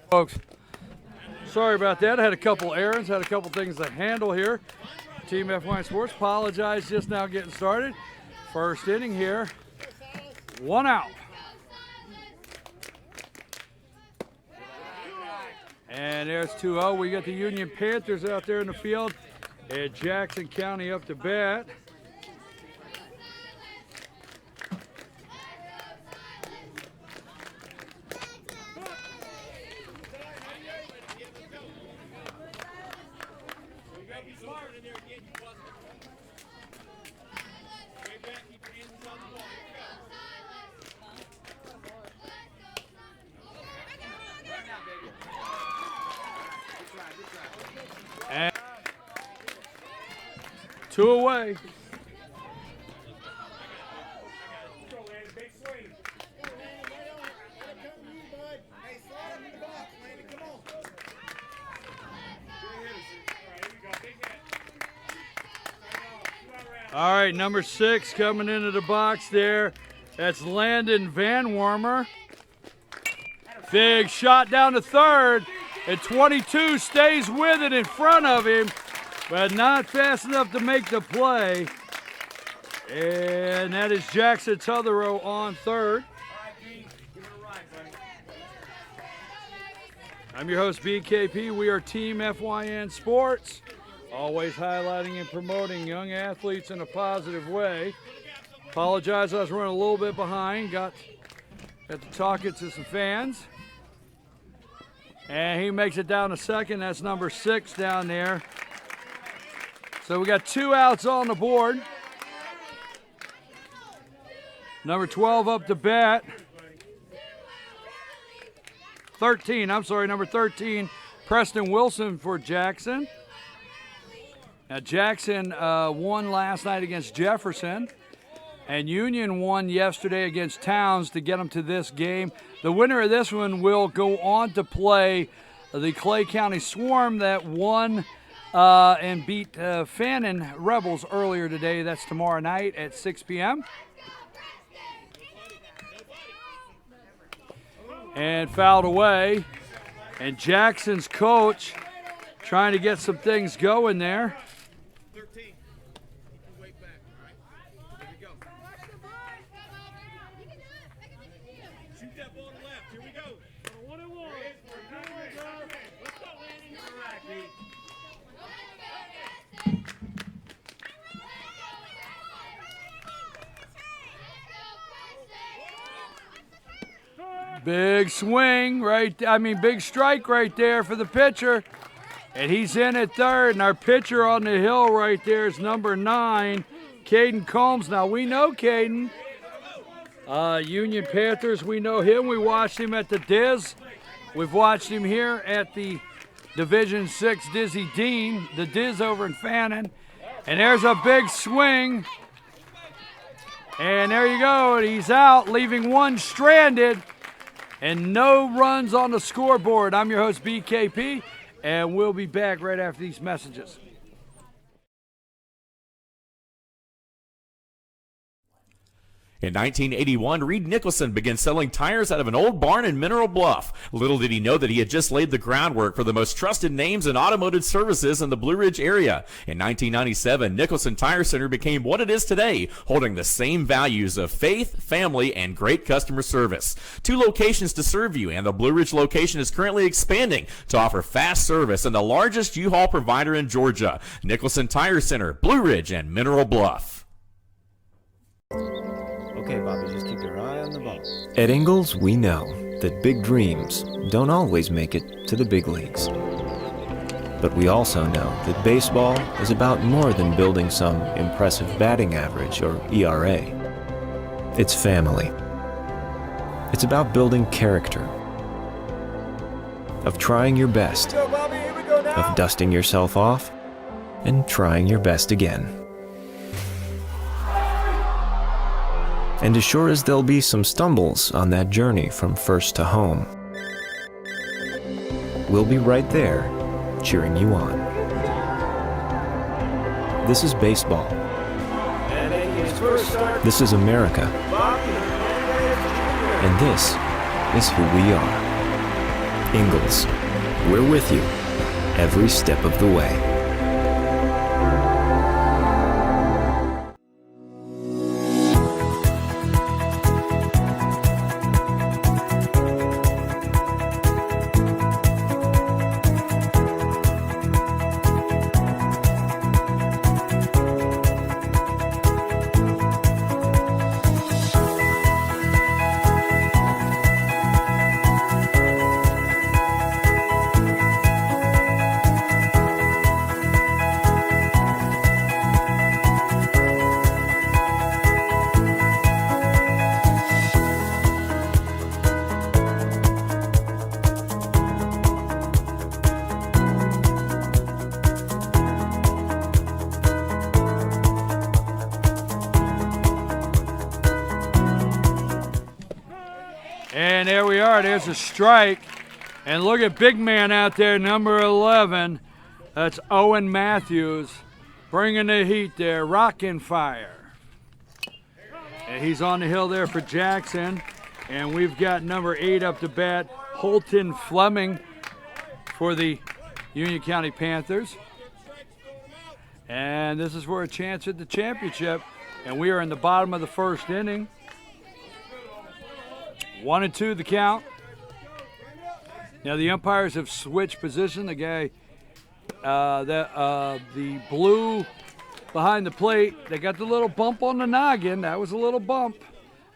Folks, sorry about that. I had a couple errands, had a couple things to handle here. Team FYN Sports, apologize, just now getting started. First inning here, 1 out. And there's 2-0. We got the Union Panthers out there in the field at Jackson County up to bat. And 2 away. All right, number 6 coming into the box there. That's Landon Van Warmer. Big shot down to third. And 22 stays with it in front of him, but not fast enough to make the play. And that is Jackson Tutherow on third. I'm your host, BKP. We are Team FYN Sports, always highlighting and promoting young athletes in a positive way. Apologize, I was running a little bit behind. Got to talking to some fans. And he makes it down to second. That's number 6 down there. So we got 2 outs on the board. Number 12 up to bat. 13, I'm sorry, number 13, Preston Wilson for Jackson. Now Jackson won last night against Jefferson. And Union won yesterday against Towns to get them to this game. The winner of this one will go on to play the Clay County Swarm that won and beat Fannin Rebels earlier today. That's tomorrow night at 6 p.m. And fouled away. And Jackson's coach trying to get some things going there. Big swing big strike right there for the pitcher. And he's in at third. And our pitcher on the hill right there is number 9, Caden Combs. Now we know Caden. Union Panthers, we know him. We watched him at the Diz. We've watched him here at the Division 6 Dizzy Dean, the Diz over in Fannin. And there's a big swing. And there you go. He's out, leaving one stranded. And no runs on the scoreboard. I'm your host, BKP, and we'll be back right after these messages. In 1981, Reed Nicholson began selling tires out of an old barn in Mineral Bluff. Little did he know that he had just laid the groundwork for the most trusted names in automotive services in the Blue Ridge area. In 1997, Nicholson Tire Center became what it is today, holding the same values of faith, family, and great customer service. 2 locations to serve you, and the Blue Ridge location is currently expanding to offer fast service and the largest U-Haul provider in Georgia. Nicholson Tire Center, Blue Ridge, and Mineral Bluff. Okay, Bobby, just keep your eye on the ball. At Ingalls, we know that big dreams don't always make it to the big leagues. But we also know that baseball is about more than building some impressive batting average or ERA. It's family. It's about building character, of trying your best, of dusting yourself off, and trying your best again. And as sure as there'll be some stumbles on that journey from first to home, we'll be right there, cheering you on. This is baseball. This is America. And this is who we are. Ingalls, we're with you every step of the way. And there we are, there's a strike. And look at big man out there, number 11. That's Owen Matthews, bringing the heat there, rocking fire. And he's on the hill there for Jackson. And we've got number 8 up to bat, Holton Fleming for the Union County Panthers. And this is for a chance at the championship. And we are in the bottom of the first inning. 1-2 the count. Now the umpires have switched position. The guy, the blue behind the plate, they got the little bump on the noggin. That was a little bump.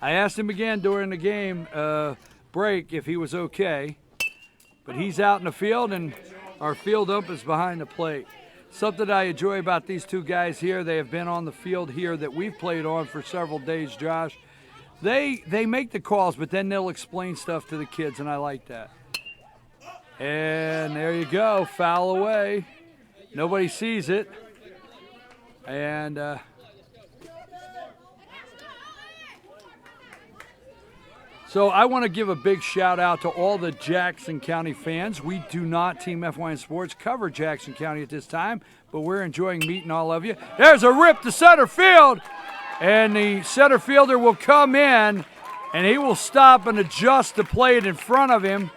I asked him again during the game break if he was okay, but he's out in the field and our field ump is behind the plate. Something I enjoy about these two guys here, they have been on the field here that we've played on for several days, Josh. They make the calls, but then they'll explain stuff to the kids, and I like that. And there you go, foul away. Nobody sees it. And so I want to give a big shout out to all the Jackson County fans. We do not, Team FYN Sports, cover Jackson County at this time, but we're enjoying meeting all of you. There's a rip to center field. And the center fielder will come in, and he will stop and adjust the plate in front of him.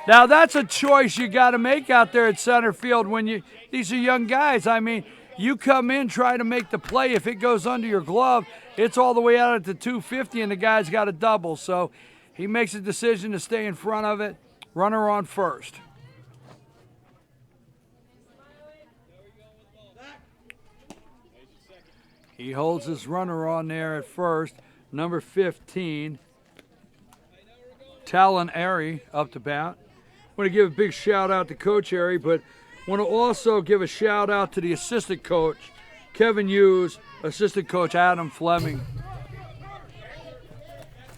Now, that's a choice you got to make out there at center field when these are young guys. I mean, you come in, try to make the play. If it goes under your glove, it's all the way out at the 250, and the guy's got a double. So he makes a decision to stay in front of it. Runner on first. He holds his runner on there at first. Number 15, Talon Airy up to bat. I want to give a big shout out to Coach Airy, but want to also give a shout out to the assistant coach, Kevin Hughes, assistant coach Adam Fleming.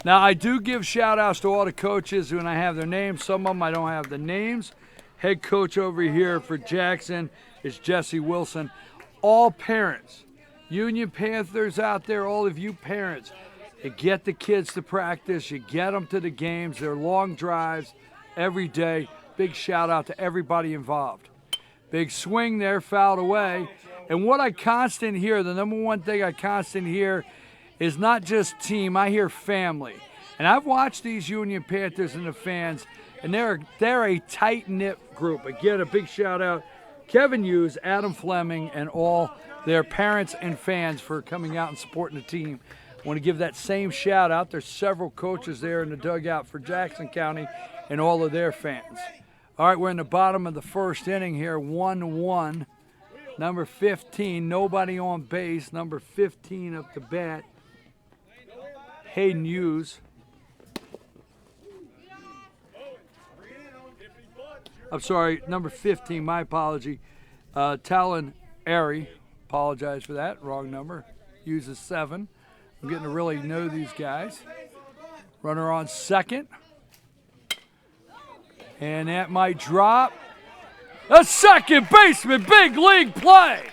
Now, I do give shout outs to all the coaches when I have their names. Some of them I don't have the names. Head coach over here for Jackson is Jesse Wilson. All parents. Union Panthers out there, all of you parents, you get the kids to practice, you get them to the games, they're long drives every day. Big shout out to everybody involved. Big swing there, fouled away. And what I constant hear, the number one thing I constant hear is not just team, I hear family. And I've watched these Union Panthers and the fans, and they're a tight-knit group. Again, a big shout out, Kevin Hughes, Adam Fleming, and all their parents and fans for coming out and supporting the team. I want to give that same shout out. There's several coaches there in the dugout for Jackson County and all of their fans. All right, we're in the bottom of the first inning here, 1-1. Number 15, nobody on base. Number 15 up to bat, Hayden Hughes. I'm sorry, number 15, my apology. Talon Airy, apologize for that, wrong number. Uses 7. I'm getting to really know these guys. Runner on second. And that might drop. A second baseman, big league play.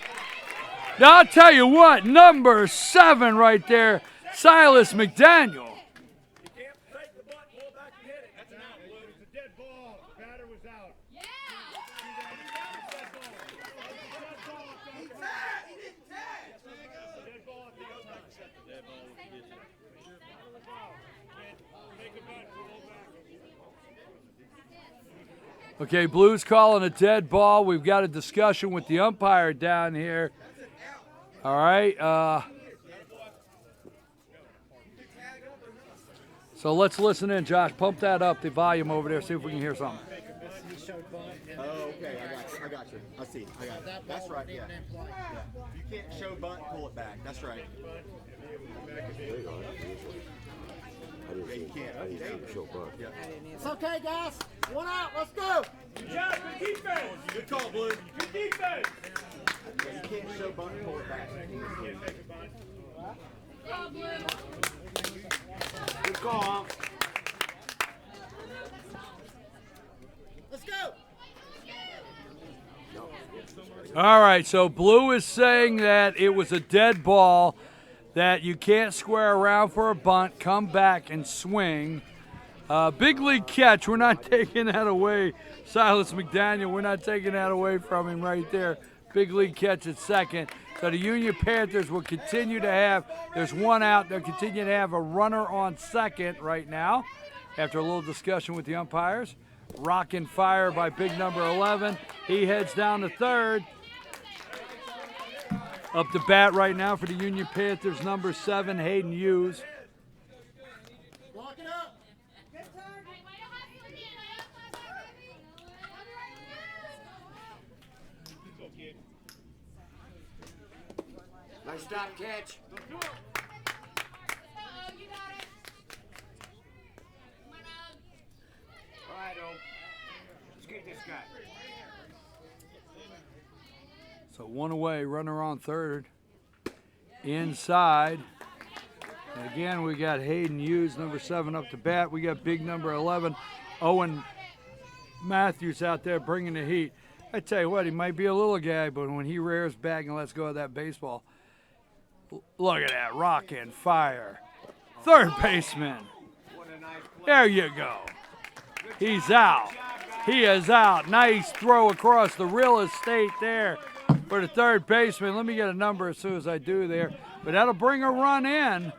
Now I'll tell you what, number 7 right there, Silas McDaniel. Okay, Blues calling a dead ball. We've got a discussion with the umpire down here. All right. So let's listen in, Josh. Pump that up, the volume over there, see if we can hear something. Oh, okay. I got you. I see. I got it. That's right. Yeah. You can't show bunt and pull it back. That's right. Yeah, you can't. Yeah. It's okay, guys. One out. Let's go. Josh, good defense. Good call, Blue. Good defense. Yeah, you can't show bunt and pull it back. Good call. Let's go. All right, so Blue is saying that it was a dead ball, that you can't square around for a bunt, come back and swing. Big league catch, we're not taking that away. Silas McDaniel, we're not taking that away from him right there. Big league catch at second. So the Union Panthers will continue to have, there's one out, they'll continue to have a runner on second right now after a little discussion with the umpires. Rockin' fire by big number 11. He heads down to third. Up to bat right now for the Union Panthers, number 7, Hayden Hughes. Lock it up. Nice stop catch. All right, let's get this guy. So one away, runner on third. Inside. And again, we got Hayden Hughes, number 7, up to bat. We got big number 11, Owen Matthews out there bringing the heat. I tell you what, he might be a little guy, but when he rears back and lets go of that baseball, look at that, rockin' fire. Third baseman. There you go. He's out. He is out. Nice throw across the real estate there for the third baseman. Let me get a number as soon as I do there. But that'll bring a run in.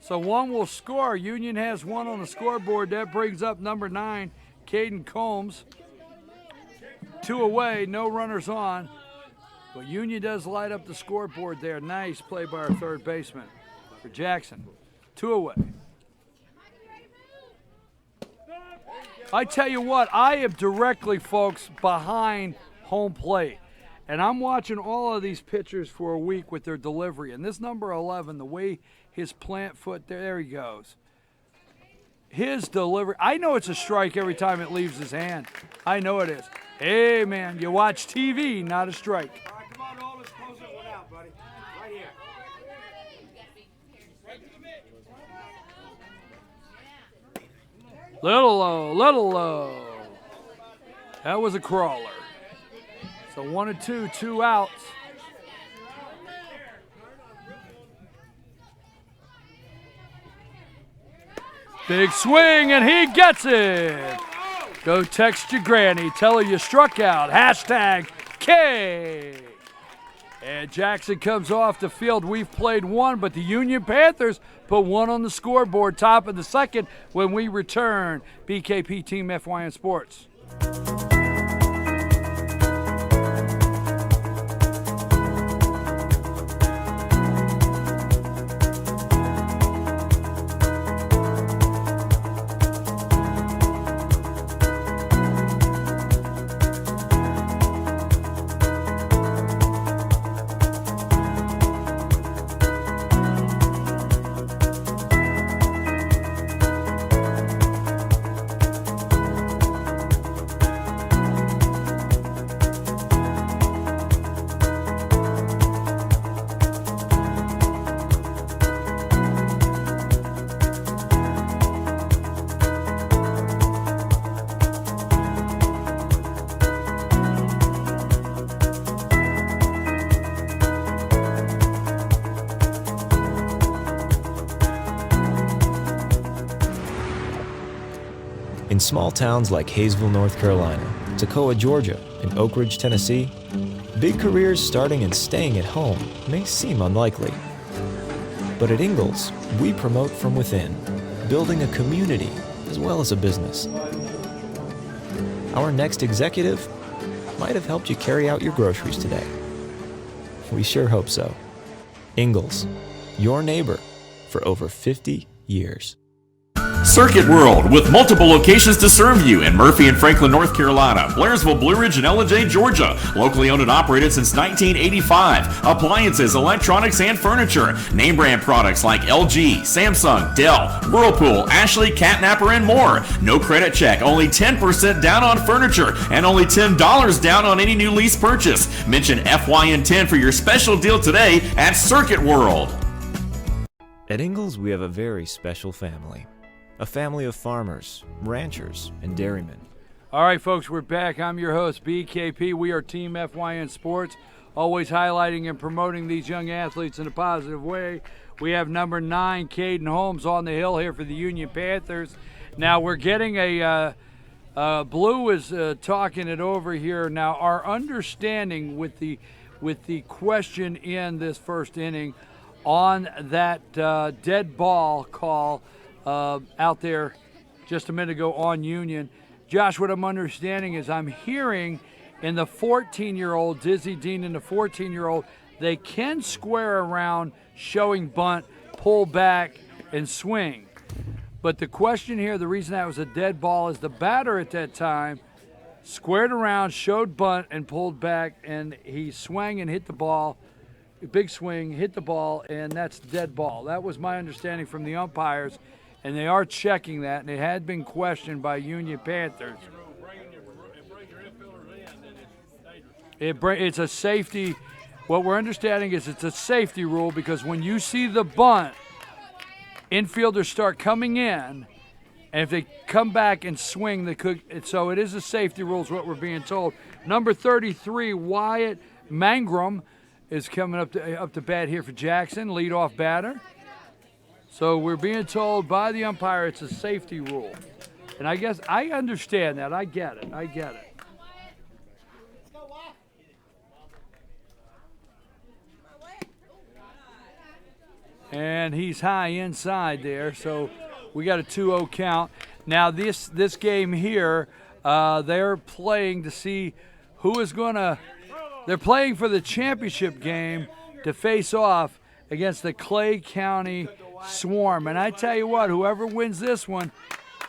So one will score. Union has one on the scoreboard. That brings up number 9, Caden Combs. 2 away, no runners on. But Union does light up the scoreboard there. Nice play by our third baseman for Jackson. 2 away. I tell you what, I am directly, folks, behind home plate. And I'm watching all of these pitchers for a week with their delivery. And this number 11, the way his plant foot, there he goes. His delivery, I know it's a strike every time it leaves his hand. I know it is. Hey, man, you watch TV, not a strike. All right, come on, Nolan. Let's close that one out, buddy. Right here. Little low, little low. That was a crawler. So 1 and 2, 2 outs. Big swing, and he gets it. Go text your granny. Tell her you struck out. Hashtag K. And Jackson comes off the field. We've played 1, but the Union Panthers put 1 on the scoreboard, top of the second when we return. BKP Team FYN Sports. small towns like Hayesville, North Carolina, Toccoa, Georgia, and Oak Ridge, Tennessee, big careers starting and staying at home may seem unlikely. But at Ingalls, we promote from within, building a community as well as a business. Our next executive might have helped you carry out your groceries today. We sure hope so. Ingalls, your neighbor for over 50 years. Circuit World, with multiple locations to serve you in Murphy and Franklin, North Carolina, Blairsville, Blue Ridge, and Ellijay, Georgia. Locally owned and operated since 1985. Appliances, electronics, and furniture. Name brand products like LG, Samsung, Dell, Whirlpool, Ashley, Catnapper, and more. No credit check, only 10% down on furniture, and only $10 down on any new lease purchase. Mention FYN10 for your special deal today at Circuit World. At Ingalls, we have a very special family. A family of farmers, ranchers, and dairymen. All right, folks, we're back. I'm your host, BKP. We are Team FYN Sports, always highlighting and promoting these young athletes in a positive way. We have number 9, Caden Holmes, on the hill here for the Union Panthers. Now, we're getting Blue is talking it over here. Now, our understanding with the question in this first inning on that dead ball call out there just a minute ago on Union. Josh, what I'm understanding is I'm hearing in the 14-year-old, Dizzy Dean and the 14-year-old, they can square around showing bunt, pull back, and swing. But the question here, the reason that was a dead ball is the batter at that time squared around, showed bunt, and pulled back, and he swung and hit the ball. Big swing, hit the ball, and that's dead ball. That was my understanding from the umpires. And they are checking that, and it had been questioned by Union Panthers. It's a safety. What we're understanding is it's a safety rule because when you see the bunt, infielders start coming in, and if they come back and swing, they could. So it is a safety rule is what we're being told. Number 33, Wyatt Mangrum, is coming up to bat here for Jackson, leadoff batter. So we're being told by the umpire it's a safety rule. And I guess I understand that. I get it. And he's high inside there, so we got a 2-0 count. Now this game here, they're playing to see who is going to – they're playing for the championship game to face off against the Clay County Swarm. And I tell you what, whoever wins this one,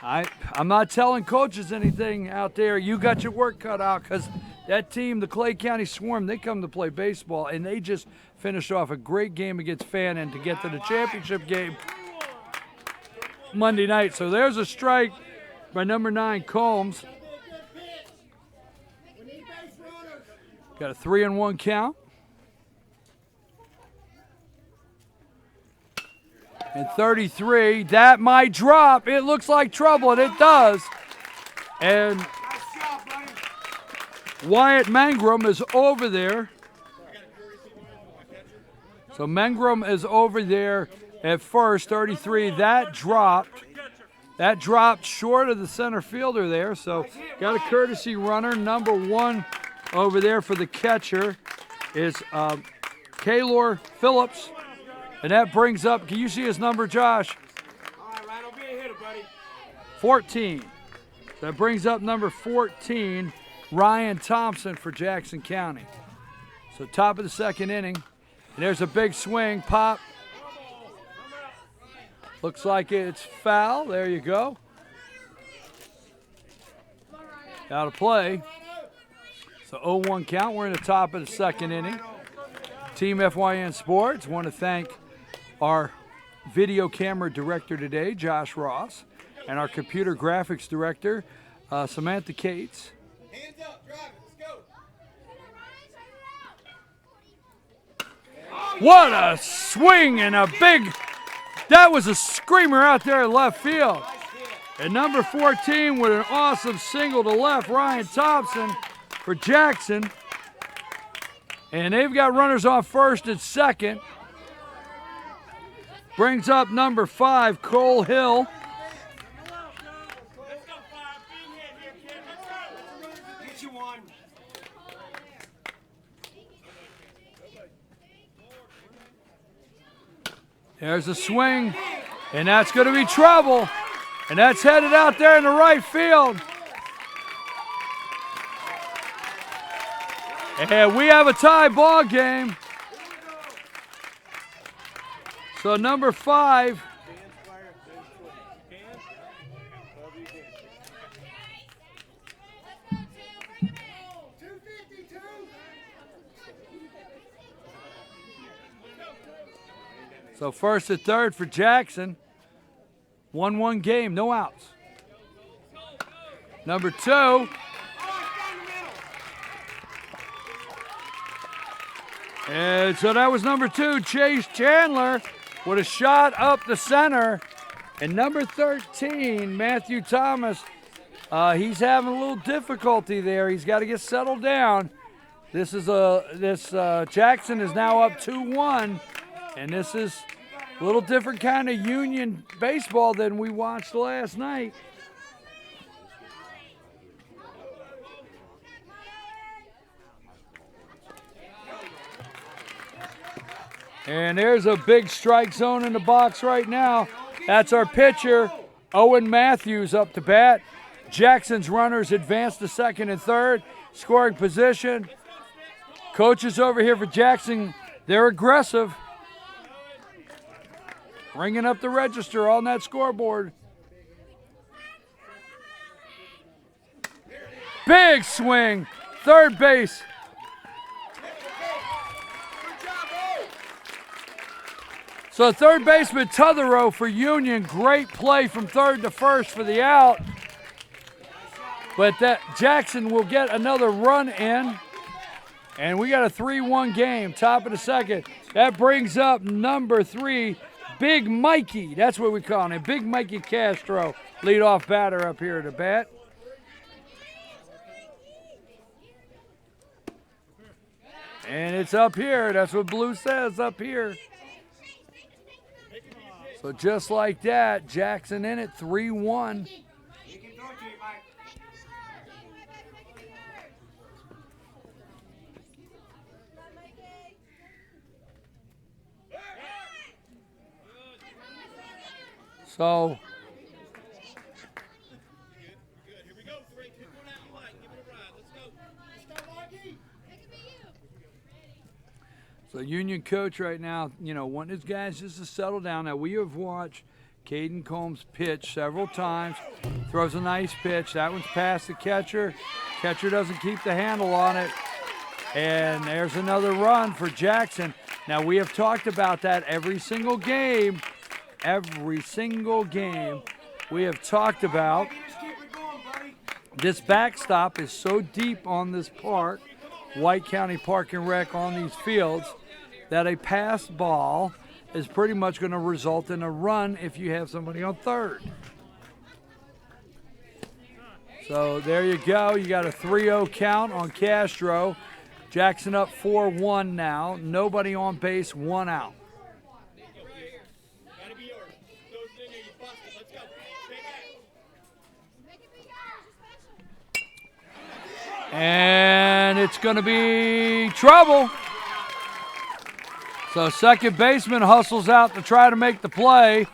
I'm not telling coaches anything out there. You got your work cut out because that team, the Clay County Swarm, they come to play baseball, and they just finished off a great game against Fannin to get to the championship game Monday night. So there's a strike by number 9, Combs. Got a 3-1 count. And 33, that might drop. It looks like trouble, and it does. And Wyatt Mangrum is over there. So Mangrum is over there at first, 33. That dropped. That dropped short of the center fielder there. So got a courtesy runner. Number 1 over there for the catcher is Kaylor Phillips. And that brings up, can you see his number, Josh? All right, Ryan, be a hitter, buddy. 14. So that brings up number 14, Ryan Thompson for Jackson County. So top of the second inning. And there's a big swing, pop. Looks like it's foul. There you go. Out of play. So 0-1 count. We're in the top of the second inning. Team FYN Sports want to thank our video camera director today, Josh Ross, and our computer graphics director, Samantha Cates. Hands up, drive it, let's go. What a swing and a big, that was a screamer out there in left field. And number 14 with an awesome single to left, Ryan Thompson for Jackson. And they've got runners on first and second. Brings up number 5, Cole Hill. one. There's a swing, and that's going to be trouble. And that's headed out there in the right field. And we have a tie ball game. So number 5. So first at third for Jackson. 1-1 game, no outs. Number 2. And so that was number 2, Chase Chandler, with a shot up the center. And number 13, Matthew Thomas, he's having a little difficulty there. He's got to get settled down. Jackson is now up 2-1, and this is a little different kind of Union baseball than we watched last night. And there's a big strike zone in the box right now. That's our pitcher, Owen Matthews, up to bat. Jackson's runners advance to second and third. Scoring position. Coaches over here for Jackson, they're aggressive. Ringing up the register on that scoreboard. Big swing. Third base. So third baseman Tutherow for Union. Great play from third to first for the out. But that Jackson will get another run in. And we got a 3-1 game, top of the second. That brings up number 3, Big Mikey. That's what we call him, Big Mikey Castro, leadoff batter up here at the bat. And it's up here. That's what Blue says, up here. So just like that, Jackson in it, 3-1. So Union coach right now, wanting his guys just to settle down. Now, we have watched Caden Combs pitch several times. Throws a nice pitch. That one's past the catcher. Catcher doesn't keep the handle on it. And there's another run for Jackson. Now, we have talked about that every single game. Every single game we have talked about. This backstop is so deep on this park, White County Park and Rec, on these fields, that a passed ball is pretty much going to result in a run if you have somebody on third. So there you go. You got a 3-0 count on Castro. Jackson up 4-1 now. Nobody on base, 1 out. And it's going to be trouble. So second baseman hustles out to try to make the play.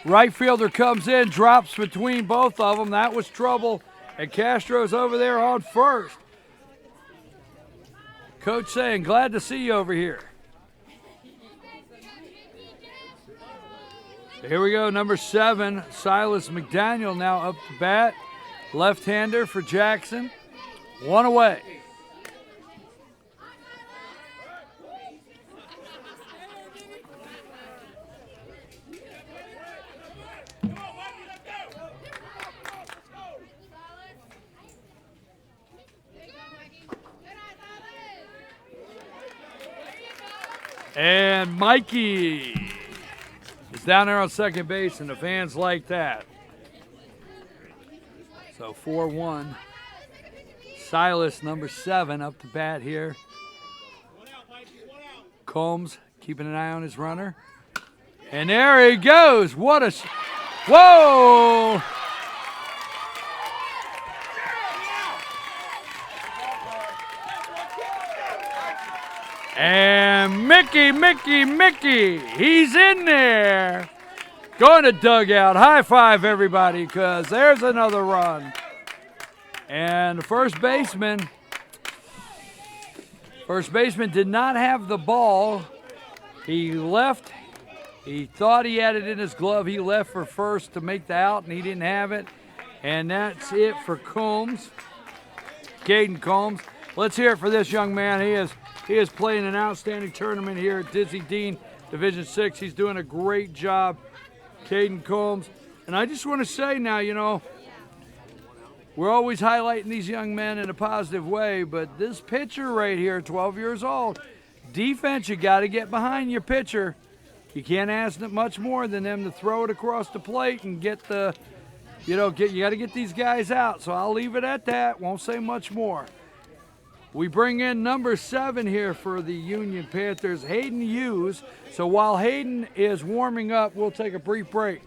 Right fielder comes in, drops between both of them. That was trouble. And Castro's over there on first. Coach saying, glad to see you over here. Here we go, number 7, Silas McDaniel now up to bat. Left-hander for Jackson. 1 away. And Mikey is down there on second base, and the fans like that. So 4-1. Silas, number 7, up to bat here. Combs keeping an eye on his runner. And there he goes. What a... Whoa! And Mickey, he's in there. Going to dugout. High five, everybody, because there's another run. And the first baseman did not have the ball. He left. He thought he had it in his glove. He left for first to make the out, and he didn't have it. And that's it for Combs, Caden Combs. Let's hear it for this young man. He is playing an outstanding tournament here at Dizzy Dean Division 6. He's doing a great job, Caden Combs. And I just want to say now, you know, we're always highlighting these young men in a positive way, but this pitcher right here, 12 years old, defense, you got to get behind your pitcher. You can't ask them much more than them to throw it across the plate and get the, you got to get these guys out. So I'll leave it at that. Won't say much more. We bring in number 7 here for the Union Panthers, Hayden Hughes. So while Hayden is warming up, we'll take a brief break.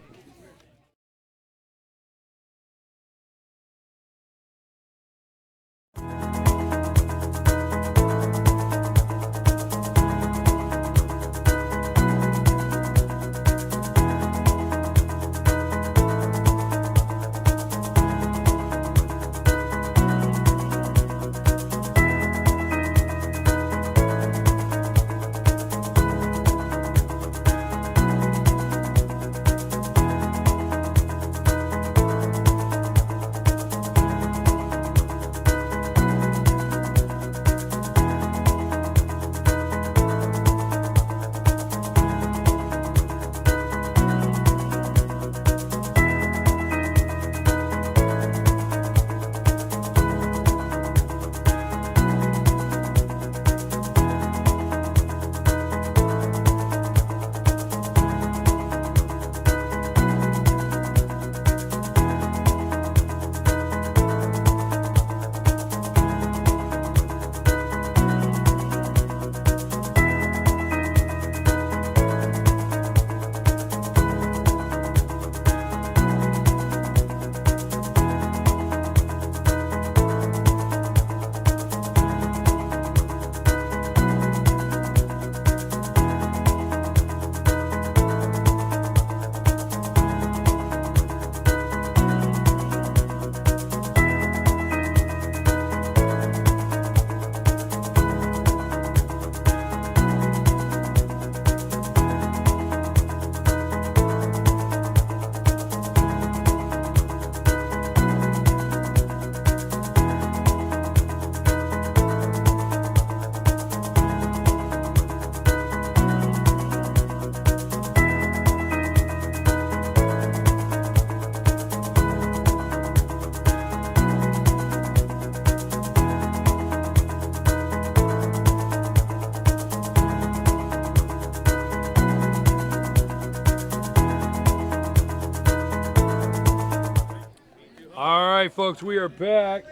All right, folks, we are back.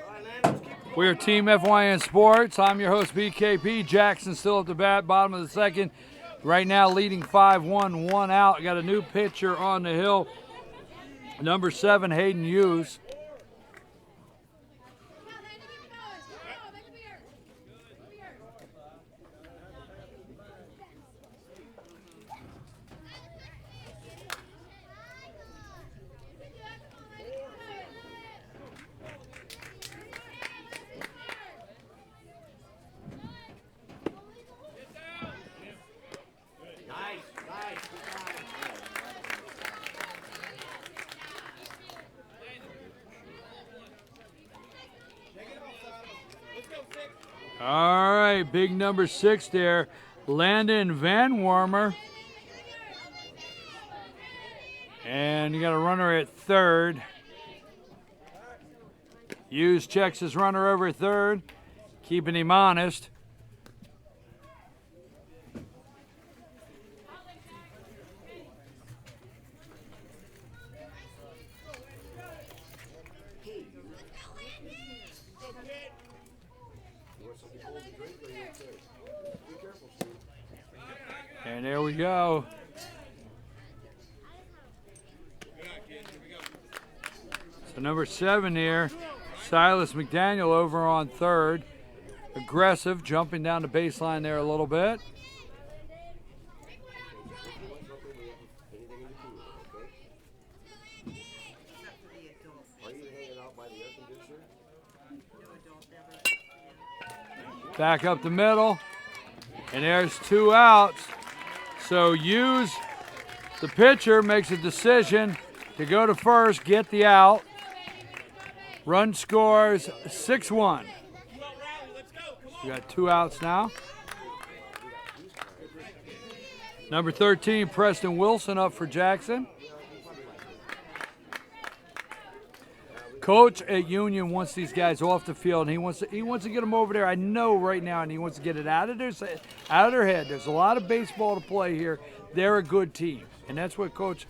We are Team FYN Sports. I'm your host, BKP. Jackson still at the bat, bottom of the second. Right now leading 5-1, 1 out. Got a new pitcher on the hill, number 7, Hayden Hughes. All right, big number 6 there, Landon Van Warmer. And you got a runner at third. Hughes checks his runner over at third, keeping him honest. And there we go. So number 7 here, Silas McDaniel over on third. aggressive, jumping down the baseline there a little bit. Back up the middle, and there's 2 outs. So Hughes, the pitcher, makes a decision to go to first, get the out. Run scores 6-1. We got 2 outs now. Number 13, Preston Wilson, up for Jackson. Coach at Union wants these guys off the field, and he wants to get them over there. I know right now, and he wants to get it out of their head. There's a lot of baseball to play here. They're a good team, and that's what Coach.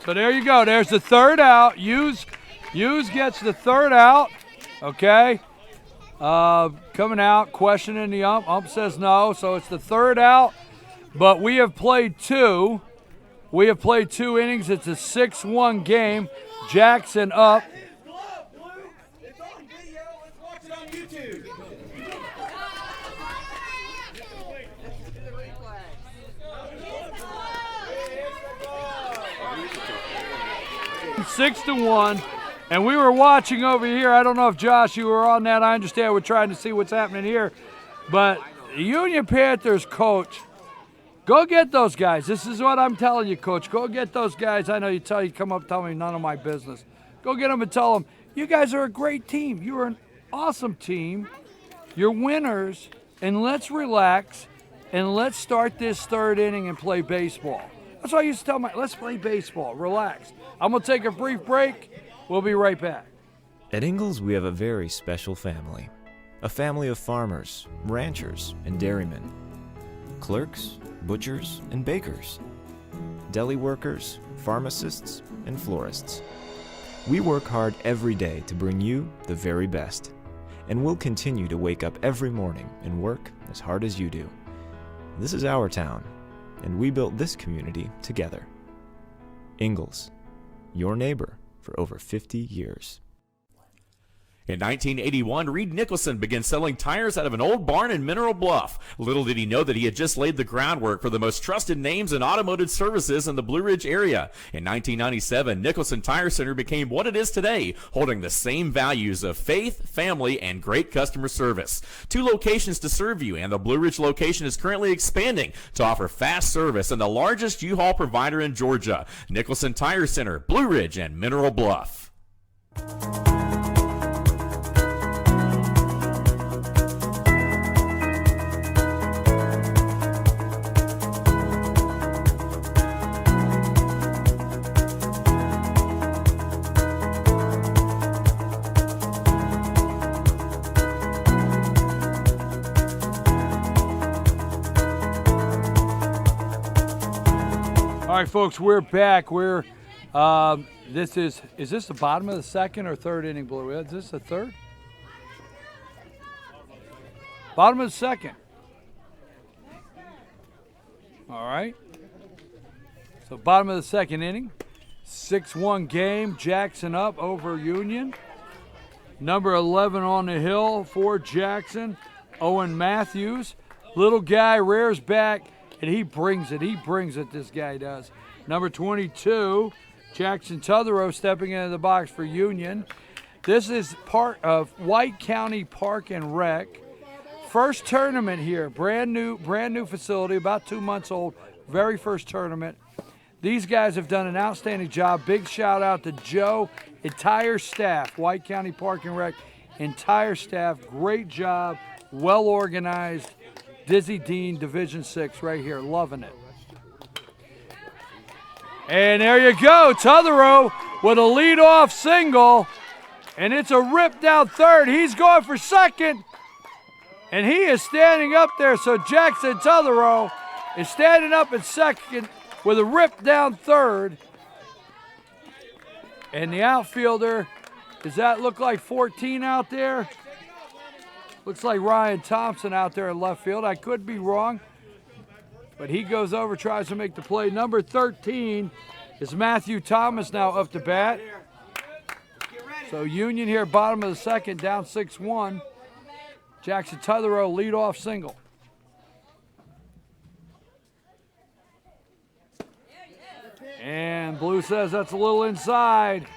So there you go. There's the 3rd out. Hughes gets the 3rd out. Okay. Coming out, questioning the ump. Ump says no, so it's the 3rd out. But we have played 2. We have played 2 innings. It's a 6-1 game. Jackson up. It's on video. Let's watch it on YouTube. 6-1. And we were watching over here. I don't know if, Josh, you were on that. I understand we're trying to see what's happening here. But the Union Panthers coach, go get those guys. This is what I'm telling you, Coach. Go get those guys. I know you come up and tell me none of my business. Go get them and tell them, you guys are a great team. You are an awesome team. You're winners. And let's relax and let's start this 3rd inning and play baseball. That's what I used to tell let's play baseball. Relax. I'm going to take a brief break. We'll be right back. At Ingalls, we have a very special family. A family of farmers, ranchers, and dairymen. Clerks, butchers, and bakers. Deli workers, pharmacists, and florists. We work hard every day to bring you the very best. And we'll continue to wake up every morning and work as hard as you do. This is our town, and we built this community together. Ingalls, your neighbor for over 50 years. In 1981, Reed Nicholson began selling tires out of an old barn in Mineral Bluff. Little did he know that he had just laid the groundwork for the most trusted names in automotive services in the Blue Ridge area. In 1997, Nicholson Tire Center became what it is today, holding the same values of faith, family, and great customer service. 2 locations to serve you, and the Blue Ridge location is currently expanding to offer fast service and the largest U-Haul provider in Georgia. Nicholson Tire Center, Blue Ridge, and Mineral Bluff. All right, folks, we're back. Is this the bottom of the 2nd or 3rd inning, Blue? Is this the 3rd? Bottom of the 2nd. All right. So bottom of the 2nd inning. 6-1 game. Jackson up over Union. Number 11 on the hill for Jackson, Owen Matthews. Little guy rears back. And he brings it. He brings it, this guy does. Number 22, Jackson Tutherow stepping into the box for Union. This is part of White County Park and Rec. First tournament here. Brand new facility, about 2 months old. Very first tournament. These guys have done an outstanding job. Big shout out to Joe, entire staff, White County Park and Rec, entire staff. Great job. Well organized. Dizzy Dean, Division 6, right here, loving it. And there you go, Tutherow with a leadoff single, and it's a rip down 3rd. He's going for 2nd, and he is standing up there. So Jackson Tutherow is standing up at 2nd with a rip down 3rd. And the outfielder, does that look like 14 out there? Looks like Ryan Thompson out there in left field. I could be wrong, but he goes over, tries to make the play. Number 13 is Matthew Thomas now up to bat. So Union here, bottom of the second, down 6-1. Jackson Tutherow leadoff single. And Blue says that's a little inside.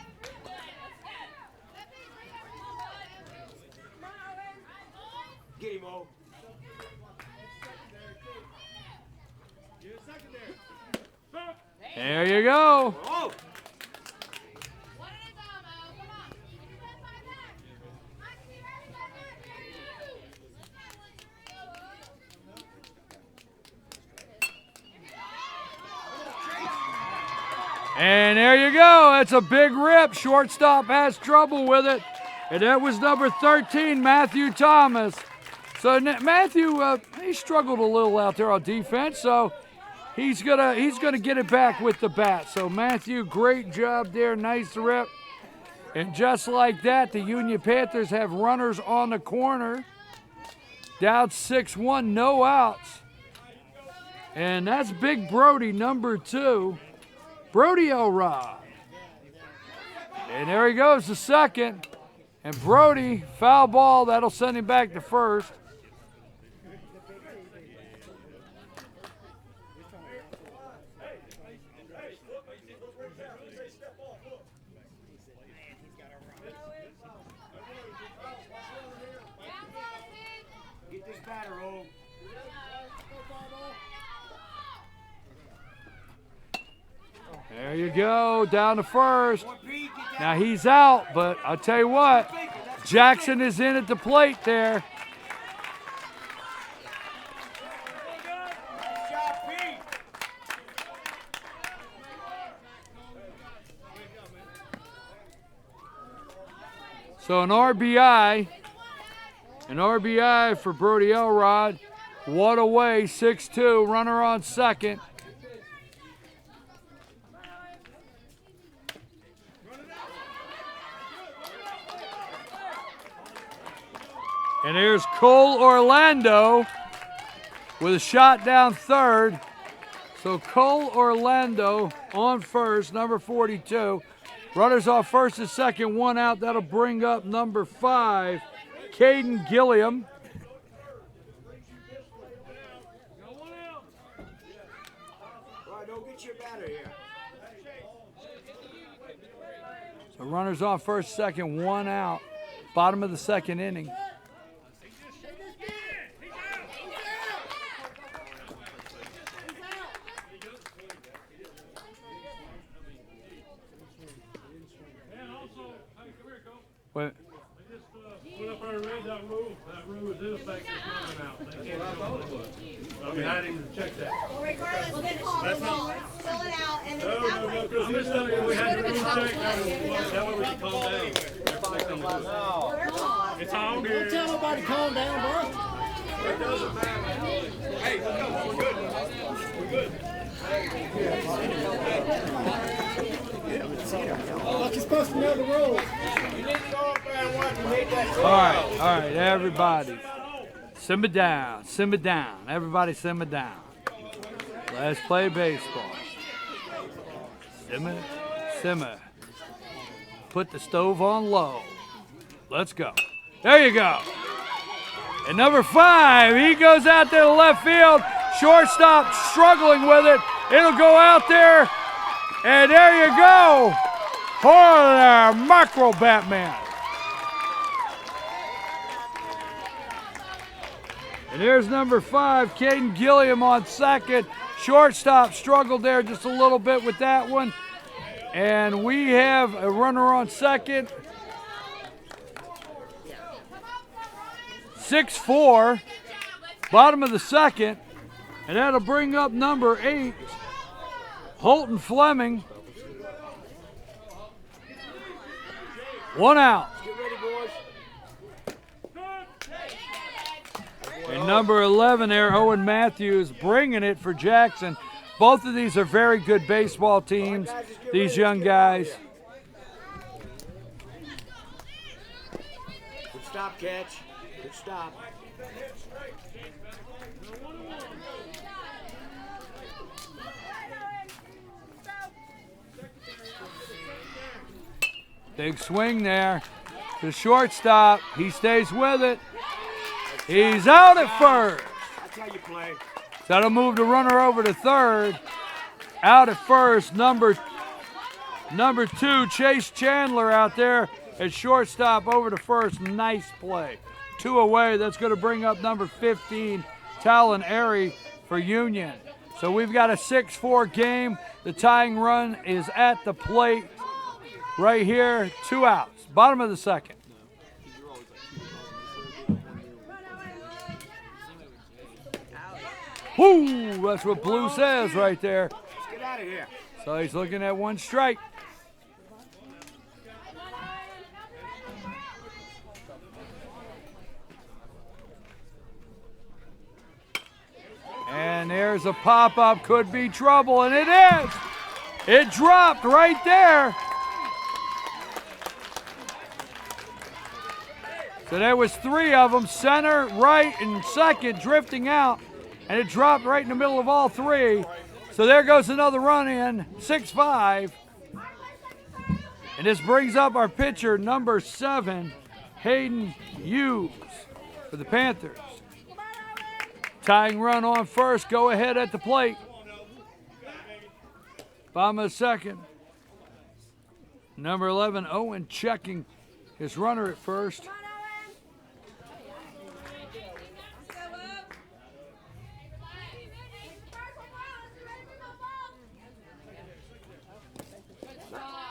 Get him, O. There you go. Oh! And there you go. That's a big rip. Shortstop has trouble with it. And that was number 13, Matthew Thomas. So Matthew, he struggled a little out there on defense, so he's gonna get it back with the bat. So Matthew, great job there, nice rip. And just like that, the Union Panthers have runners on the corner. Down 6-1, no outs. And that's Big Brody, number 2. Brody Elrod. And there he goes, the second. And Brody, foul ball, that'll send him back to first. Get this batter, O. There you go, down to first. Now he's out, but I'll tell you what, Jackson is in at the plate there. So an RBI for Brody Elrod. One away, 6-2, runner on second. And there's Cole Orlando with a shot down third. So Cole Orlando on first, number 42. Runners off first and second, one out. That'll bring up number 5, Caden Gilliam. All right, don't get your batter here. So runners on first, second, one out. Bottom of the second inning. Wait. Went up there and read that rule. That rule is in effect this morning out. They can't follow it. I mean, I didn't even check that. Well, regardless, we'll get called. Fill it out and then No, because this time we had the rule check. That way we can calm down. It's all good. Don't tell nobody calm down, bro. It doesn't matter. Hey, we're good. We're good. Like you're supposed to know the rules. You need to go up there and watch and make that. All right, everybody. Simmer down. Everybody simmer down. Let's play baseball. Simmer. Put the stove on low. Let's go. There you go. And number 5, he goes out there to left field. Shortstop struggling with it. It'll go out there. And there you go. Oh, there, Macro Batman. And here's number 5, Caden Gilliam on second. Shortstop struggled there just a little bit with that one. And we have a runner on second. 6-4, bottom of the second. And that'll bring up number 8, Holton Fleming. One out. Get ready, boys. And number 11 there, Owen Matthews, bringing it for Jackson. Both of these are very good baseball teams, these young guys. Good stop, catch. Good stop. Big swing there. The shortstop, he stays with it. He's out at first. That's how you play. So that'll move the runner over to third. Out at first, number 2, Chase Chandler out there at shortstop over to first. Nice play. 2 away. That's going to bring up number 15, Talon Airy for Union. So we've got a 6-4 game. The tying run is at the plate right here. 2 outs. Bottom of the second. Whoo! That's what Blue says right there. Let's get out of here. So he's looking at 1 strike. And there's a pop-up, could be trouble, and it is. It dropped right there. So there was 3 of them, center, right, and second drifting out, and it dropped right in the middle of all 3. So there goes another run in, 6-5. And this brings up our pitcher, number 7, Hayden Hughes for the Panthers. Tying run on first, go ahead at the plate. Bottom of the second. Number 11, Owen, checking his runner at first.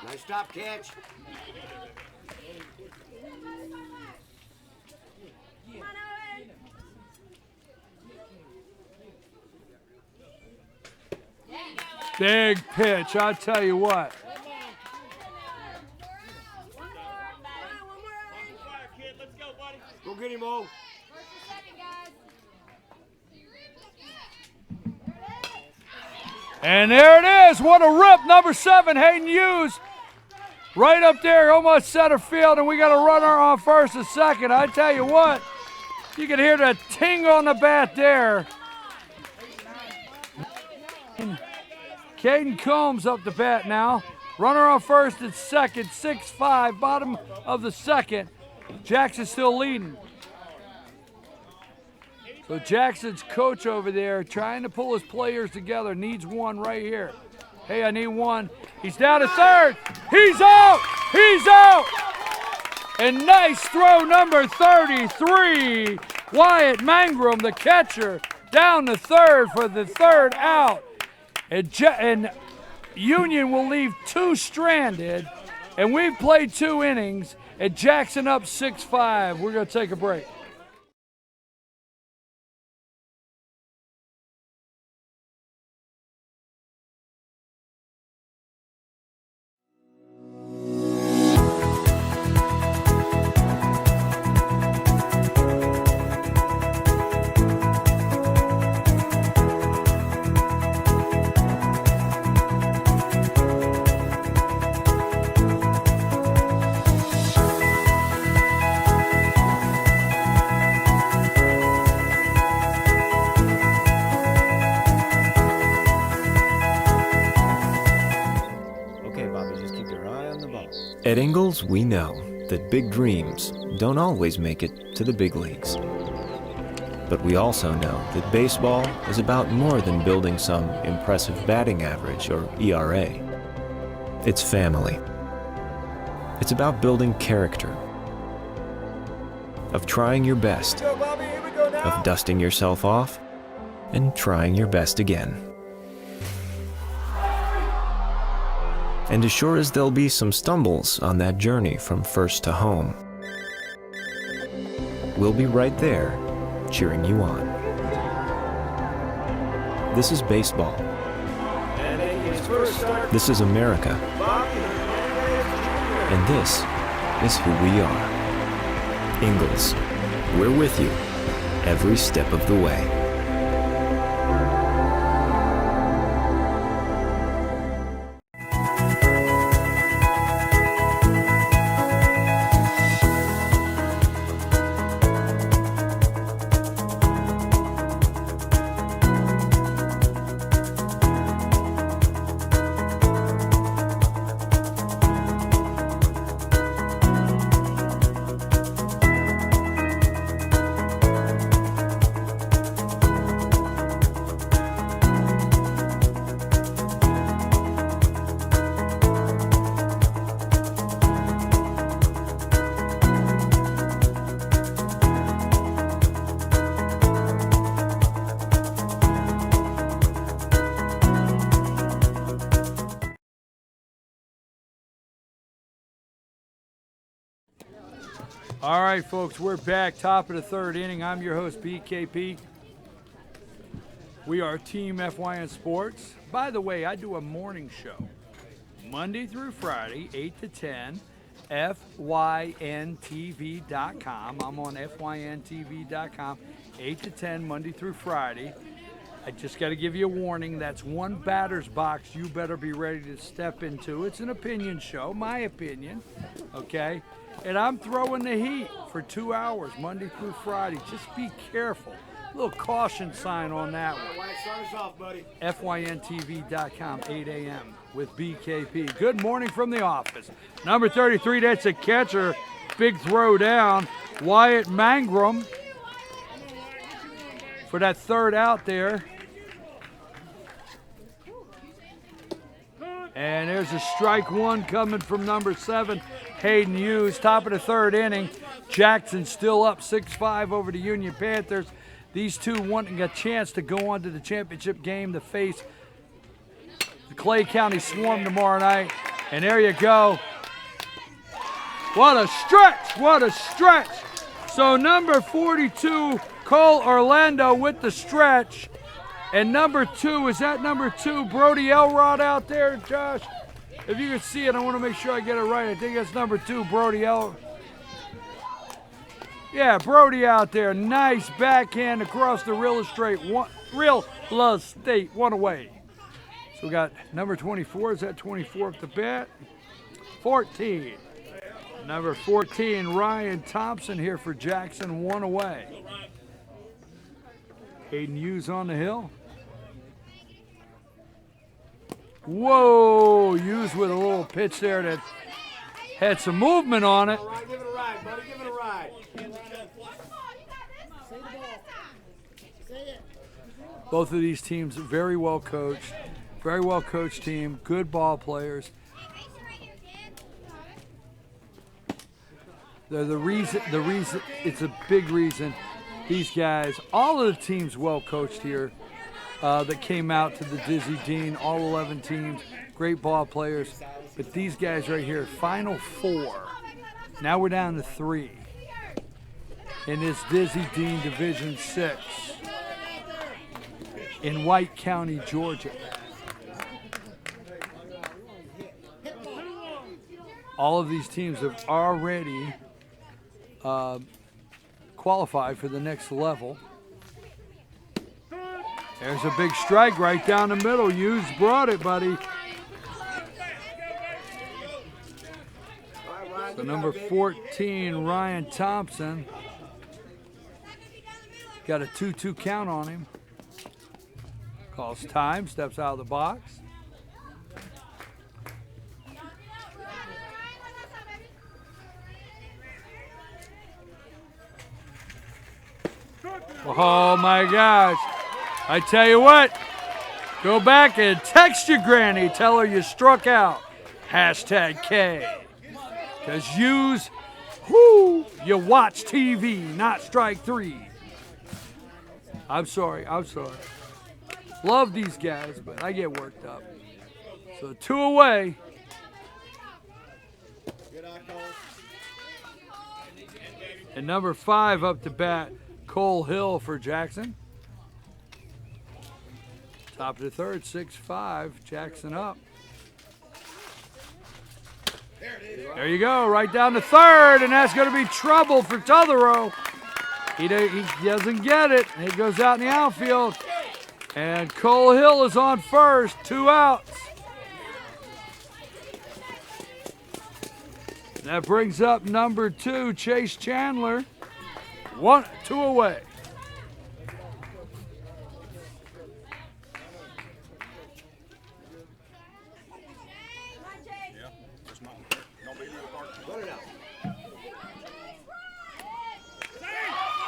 Nice stop catch. Big pitch, I'll tell you what. Go get him, O. And there it is. What a rip. Number 7, Hayden Hughes. Right up there, almost center field, and we got a runner on first and second. I tell you what, you can hear the ting on the bat there. Caden Combs up the bat now. Runner on first and second, 6-5, bottom of the second. Jackson's still leading. So Jackson's coach over there trying to pull his players together, needs 1 right here. Hey, I need 1. He's down to third. He's out. He's out. And nice throw, number 33, Wyatt Mangrum, the catcher, down to third for the 3rd out. And Union will leave 2 stranded, and we've played 2 innings, and Jackson up 6-5. We're going to take a break. At Ingalls, we know that big dreams don't always make it to the big leagues. But we also know that baseball is about more than building some impressive batting average or ERA. It's family. It's about building character, of trying your best, of dusting yourself off, and trying your best again. And as sure as there'll be some stumbles on that journey from first to home, we'll be right there, cheering you on. This is baseball. This is America. And this is who we are. Ingalls, we're with you every step of the way. All right, folks, we're back. Top of the third inning. I'm your host, BKP. We are Team FYN Sports. By the way, I do a morning show, Monday through Friday, 8 to 10, FYNTV.com. I'm on FYNTV.com, 8 to 10, Monday through Friday. I just got to give you a warning. That's one batter's box you better be ready to step into. It's an opinion show, my opinion, okay? And I'm throwing the heat for 2 hours, Monday through Friday. Just be careful. A little caution sign on that one. Start us off, buddy. FYNTV.com, 8 a.m. with BKP. Good morning from the office. Number 33, that's a catcher. Big throw down. Wyatt Mangrum for that third out there. And there's a strike one coming from number 7, Hayden Hughes. Top of the third inning. Jackson still up 6-5 over the Union Panthers. These two wanting a chance to go on to the championship game to face the Clay County Swarm tomorrow night. And there you go. What a stretch, what a stretch. So number 42, Cole Orlando with the stretch. And number 2, is that number 2, Brody Elrod out there, Josh? If you can see it, I want to make sure I get it right. I think that's number 2, Brody Elrod. Yeah, Brody out there. Nice backhand across the real estate. One away. So we got number 24. Is that 24 up the bat? 14. Number 14, Ryan Thompson here for Jackson. One away. Hayden Hughes on the hill. Whoa, Hughes with a little pitch there that had some movement on it. All right, give it a ride, buddy. Give it a ride. Both of these teams very well coached team, good ball players. They're the reason, it's a big reason these guys, all of the teams well coached here that came out to the Dizzy Dean, all 11 teams, great ball players. But these guys right here, Final Four. Now we're down to 3 in this Dizzy Dean Division 6 in White County, Georgia. All of these teams have already qualified for the next level. There's a big strike right down the middle. Hughes brought it, buddy. So number 14, Ryan Thompson. Got a 2-2 count on him. Calls time, steps out of the box. Oh my gosh. I tell you what, go back and text your granny, tell her you struck out. #K. Because Hughes, you watch TV, not strike 3. I'm sorry. Love these guys, but I get worked up. So 2 away. And number 5 up to bat, Cole Hill for Jackson. Top of the third, 6-5, Jackson up. There you go, right down to third, and that's going to be trouble for Tuthero. He doesn't get it. It goes out in the outfield. And Cole Hill is on first, 2 outs. That brings up number 2, Chase Chandler. 2 away.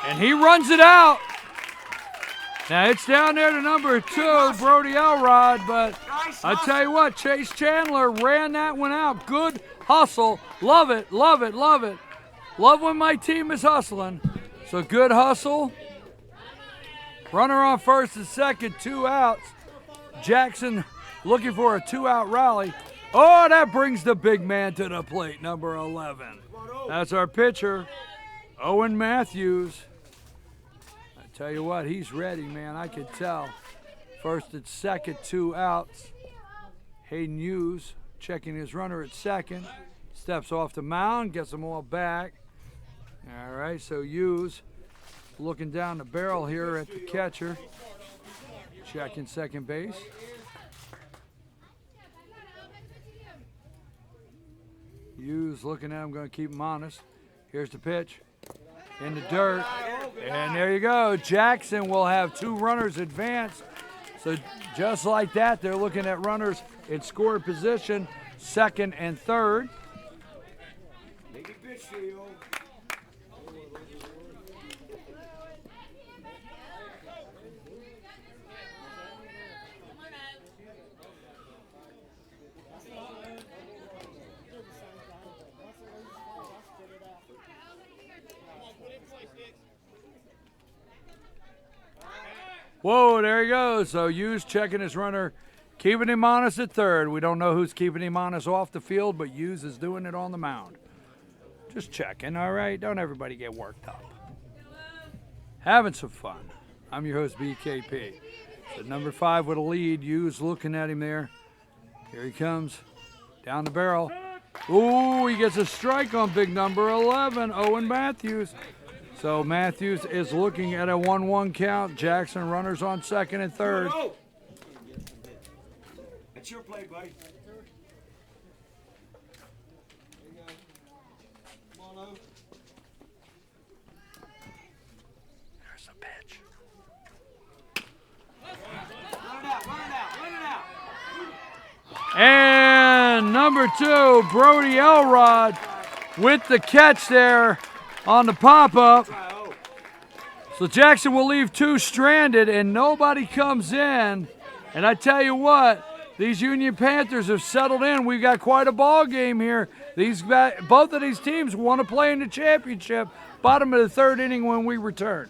And he runs it out. Now it's down there to number 2, Brody Elrod, but I tell you what, Chase Chandler ran that one out. Good hustle. Love it, love it, love it. Love when my team is hustling. So good hustle. Runner on first and second, 2 outs. Jackson looking for a 2-out rally. Oh, that brings the big man to the plate, number 11. That's our pitcher. Owen Matthews. I tell you what, he's ready, man. I could tell. First and second, 2 outs. Hayden Hughes checking his runner at second. Steps off the mound, gets them all back. All right, so Hughes looking down the barrel here at the catcher. Checking second base. Hughes looking at him, going to keep him honest. Here's the pitch. In the dirt. And there you go. Jackson will have 2 runners advance. So just like that, they're looking at runners in score position, second and third. Whoa, there he goes. So Hughes checking his runner, keeping him honest at third. We don't know who's keeping him honest off the field, but Hughes is doing it on the mound. Just checking, all right? Don't everybody get worked up. Having some fun. I'm your host, BKP. So number 5 with a lead. Hughes looking at him there. Here he comes. Down the barrel. Ooh, he gets a strike on big number 11, Owen Matthews. So Matthews is looking at a 1-1 count. Jackson runners on second and third. That's your play, buddy. There's a pitch. And number 2, Brody Elrod with the catch there on the pop-up. So Jackson will leave 2 stranded and nobody comes in. And I tell you what, these Union Panthers have settled in. We've got quite a ball game here. Both of these teams want to play in the championship. Bottom of the 3rd inning when we return.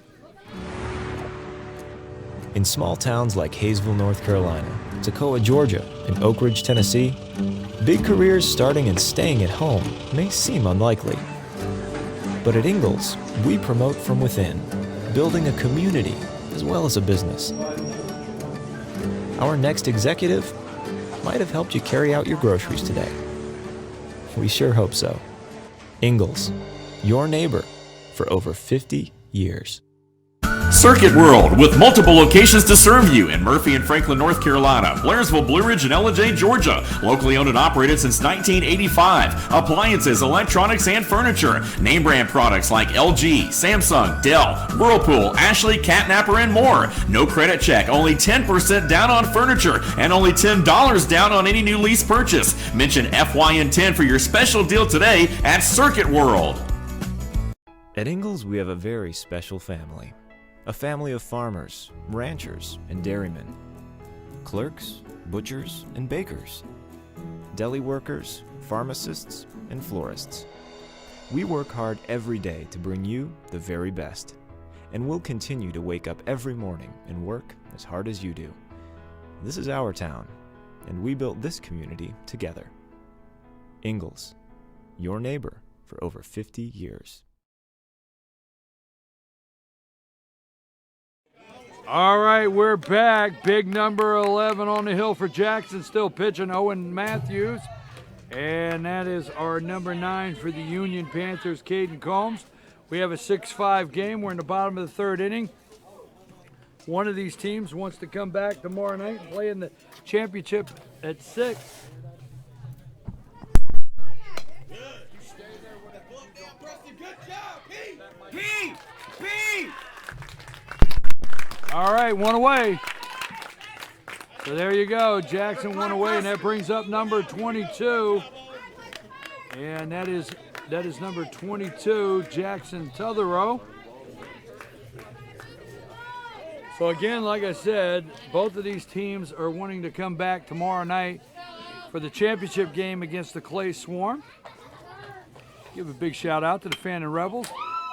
In small towns like Hayesville, North Carolina, Toccoa, Georgia, and Oak Ridge, Tennessee, big careers starting and staying at home may seem unlikely. But at Ingalls, we promote from within, building a community as well as a business. Our next executive might have helped you carry out your groceries today. We sure hope so. Ingalls, your neighbor for over 50 years. Circuit World, with multiple locations to serve you in Murphy and Franklin, North Carolina, Blairsville, Blue Ridge, and Ellijay, Georgia. Locally owned and operated since 1985. Appliances, electronics, and furniture. Name brand products like LG, Samsung, Dell, Whirlpool, Ashley, Catnapper, and more. No credit check, only 10% down on furniture, and only $10 down on any new lease purchase. Mention FYN10 for your special deal today at Circuit World. At Ingalls, we have a very special family. A family of farmers, ranchers, and dairymen. Clerks, butchers, and bakers. Deli workers, pharmacists, and florists. We work hard every day to bring you the very best. And we'll continue to wake up every morning and work as hard as you do. This is our town, and we built this community together. Ingalls, your neighbor for over 50 years. All right, we're back. Big number 11 on the hill for Jackson, still pitching Owen Matthews. And that is our number 9 for the Union Panthers, Caden Combs. We have a 6-5 game. We're in the bottom of the 3rd inning. One of these teams wants to come back tomorrow night and play in the championship at 6. All right, 1 away. So there you go. Jackson 1 away, and that brings up number 22. And that is number 22, Jackson Tutherow. So again, like I said, both of these teams are wanting to come back tomorrow night for the championship game against the Clay Swarm. Give a big shout out to the Fannin Rebels.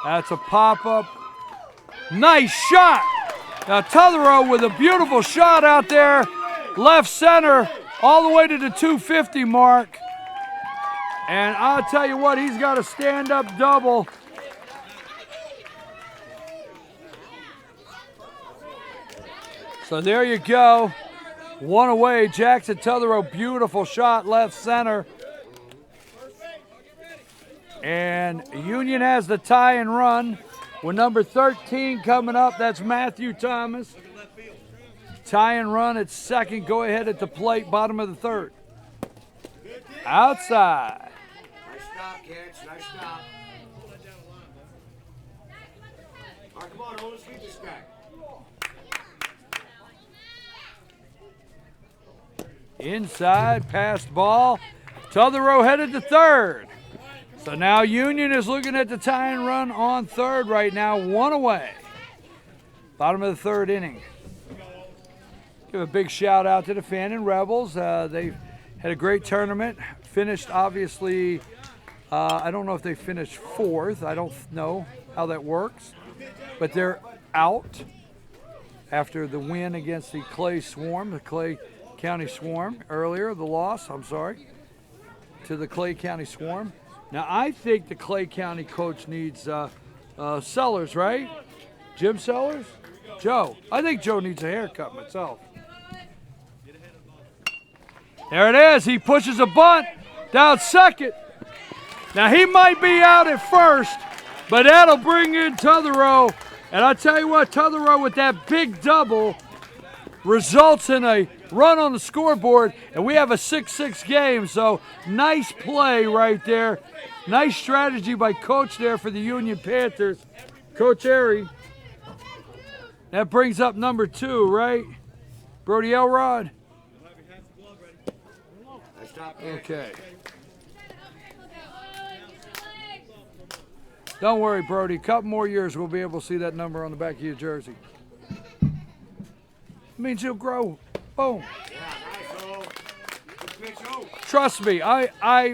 That's a pop-up. Nice shot. Now Tutherow with a beautiful shot out there, left center, all the way to the 250 mark. And I'll tell you what, he's got a stand-up double. So there you go. One away. Jackson Tutherow, beautiful shot left center. And Union has the tie and run with number 13 coming up. That's Matthew Thomas. Tie and run at second. Go ahead at the plate, bottom of the third. Outside. Nice stop, kids. Nice stop. All right, come on, Owen. Sweep this guy. Inside, passed ball. Tutherow headed to third. So now Union is looking at the tie and run on third right now, one away. Bottom of the third inning. Give a big shout out to the Fannin Rebels. They've had a great tournament. Finished, obviously, I don't know if they finished fourth. I don't know how that works. But they're out after the win against the Clay County Swarm earlier, the loss, to the Clay County Swarm. Now, I think the Clay County coach needs Sellers, right? Jim Sellers? Joe. I think Joe needs a haircut myself. There it is. He pushes a bunt down second. Now, he might be out at first, but that'll bring in Tutherow. And I tell you what, Tutherow with that big double results in a run on the scoreboard, and we have a 6-6 game. So nice play right there. Nice strategy by Coach there for the Union Panthers. Coach Airy. That brings up number 2, right? Brody Elrod. Okay. Don't worry, Brody. A couple more years, we'll be able to see that number on the back of your jersey. It means you'll grow. Boom. Trust me, I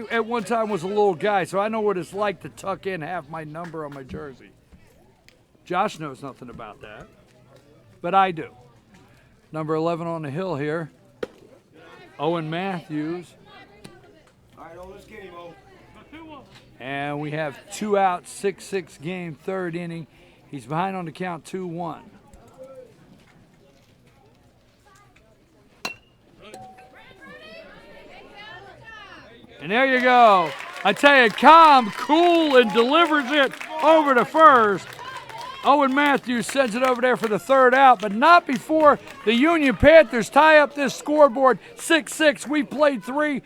at one time was a little guy, so I know what it's like to tuck in half my number on my jersey. Josh knows nothing about that, but I do. Number 11 on the hill here, Owen Matthews. All right, let's get him, Owen. And we have 2 out, 6-6 game, third inning. He's behind on the count 2-1. And there you go. I tell you, calm, cool, and delivers it over to first. Owen Matthews sends it over there for the third out, but not before the Union Panthers tie up this scoreboard 6-6. We played 3.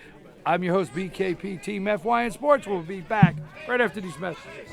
I'm your host, BKP Team FYN Sports. We'll be back right after these messages.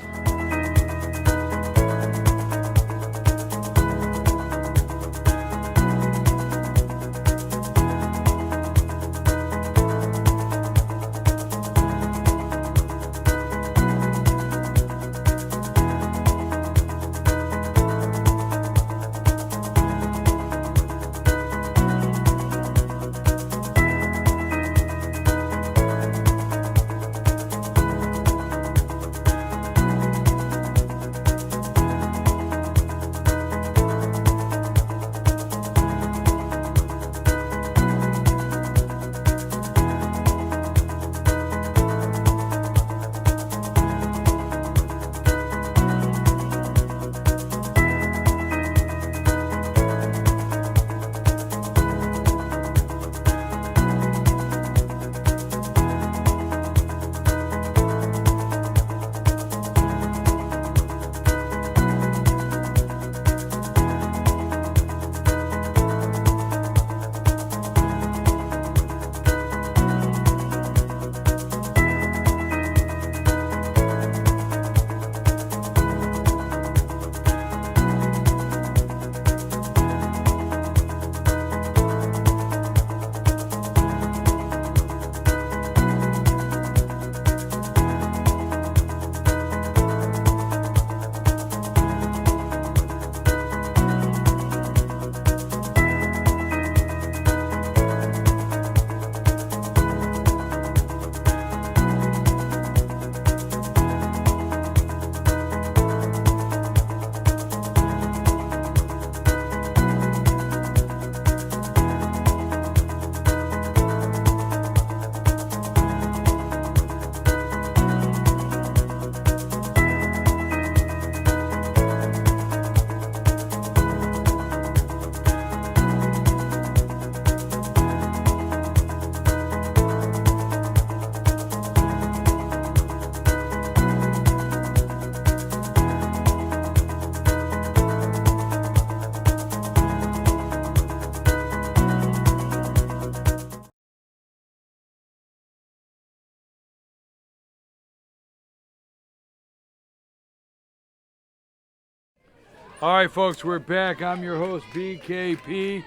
All right, folks, we're back. I'm your host, BKP.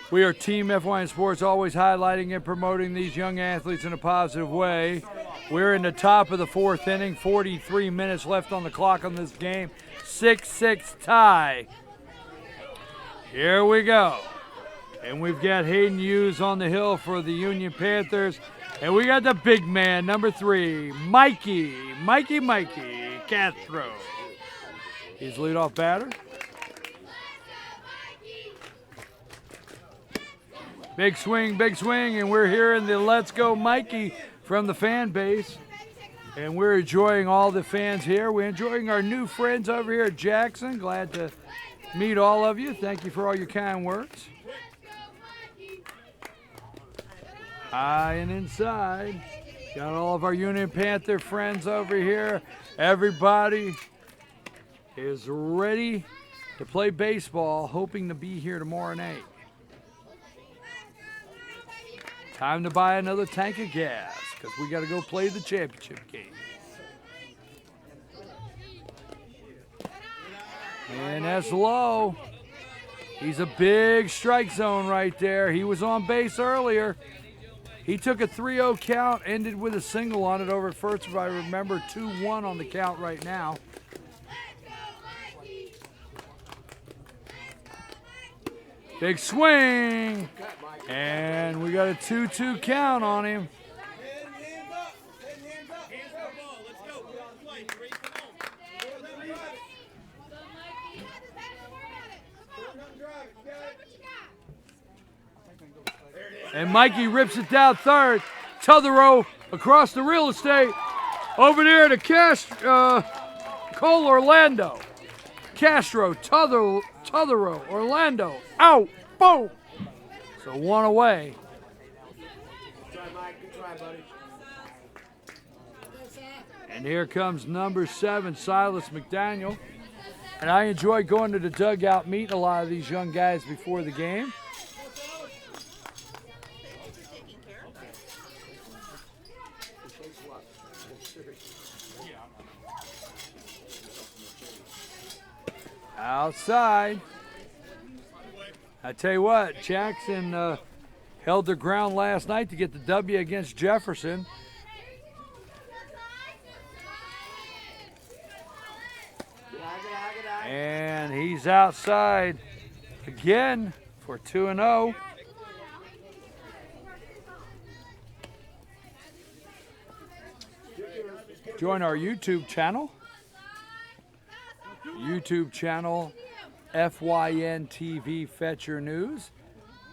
We are Team FYN Sports, always highlighting and promoting these young athletes in a positive way. We're in the top of the fourth inning, 43 minutes left on the clock on this game. 6-6 tie. Here we go. And we've got Hayden Hughes on the hill for the Union Panthers. And we got the big man, number 3, Mikey Castro. He's leadoff batter. Big swing, and we're hearing the Let's Go Mikey from the fan base. And we're enjoying all the fans here. We're enjoying our new friends over here at Jackson. Glad to meet all of you. Thank you for all your kind words. High and inside. Got all of our Union Panther friends over here. Everybody is ready to play baseball, hoping to be here tomorrow night. Time to buy another tank of gas because we got to go play the championship game. And that's low. He's a big strike zone right there. He was on base earlier. He took a 3-0 count, ended with a single on it over at first, if I remember. 2-1 on the count right now. Big swing. And we got a 2-2 count on him. And Mikey rips it down third. Tothero across the real estate. Over there to Cole Orlando. Castro, Tothero, Orlando. Out. Boom. So one away. Good try, Mike. Good try, buddy. And here comes number 7, Silas McDaniel. And I enjoy going to the dugout, meeting a lot of these young guys before the game. Outside. I tell you what, Jackson held their ground last night to get the W against Jefferson. And he's outside again for 2-0. Join our YouTube channel. FYN TV Fetcher News.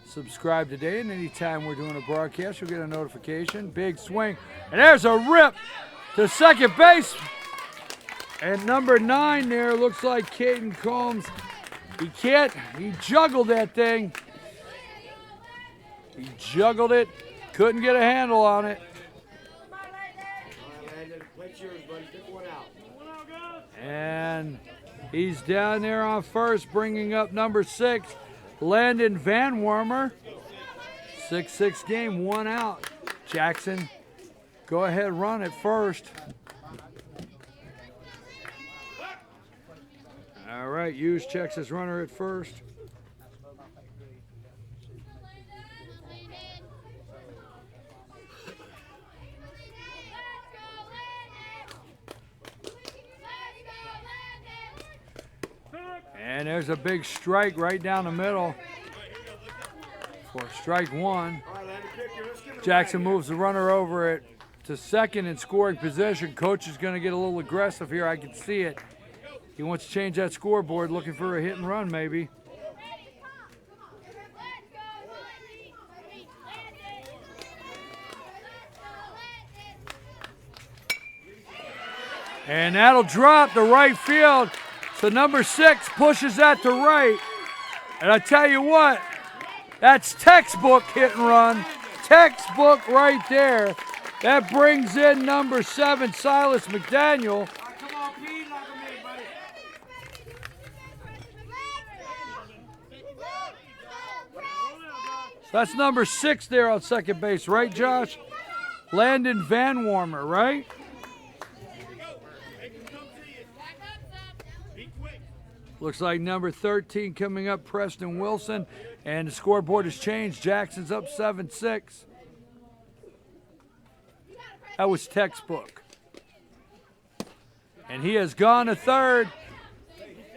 Subscribe today, and anytime we're doing a broadcast, you'll get a notification. Big swing, and there's a rip to second base. And number 9 there looks like Caden Combs. He juggled that thing. He juggled it, couldn't get a handle on it. And he's down there on first, bringing up number 6, Landon Van Wormer. 6-6 game, 1 out. Jackson, go ahead, run at first. All right, Hughes checks his runner at first. And there's a big strike right down the middle for strike 1. Jackson moves the runner over it to second in scoring position. Coach is going to get a little aggressive here. I can see it. He wants to change that scoreboard, looking for a hit and run maybe. And that'll drop to right field. So number 6 pushes that to right. And I tell you what, that's textbook hit and run. Textbook right there. That brings in number 7, Silas McDaniel. So that's number 6 there on second base, right, Josh? Landon Van Wormer, right? Looks like number 13 coming up, Preston Wilson. And the scoreboard has changed. Jackson's up 7-6. That was textbook. And he has gone to third.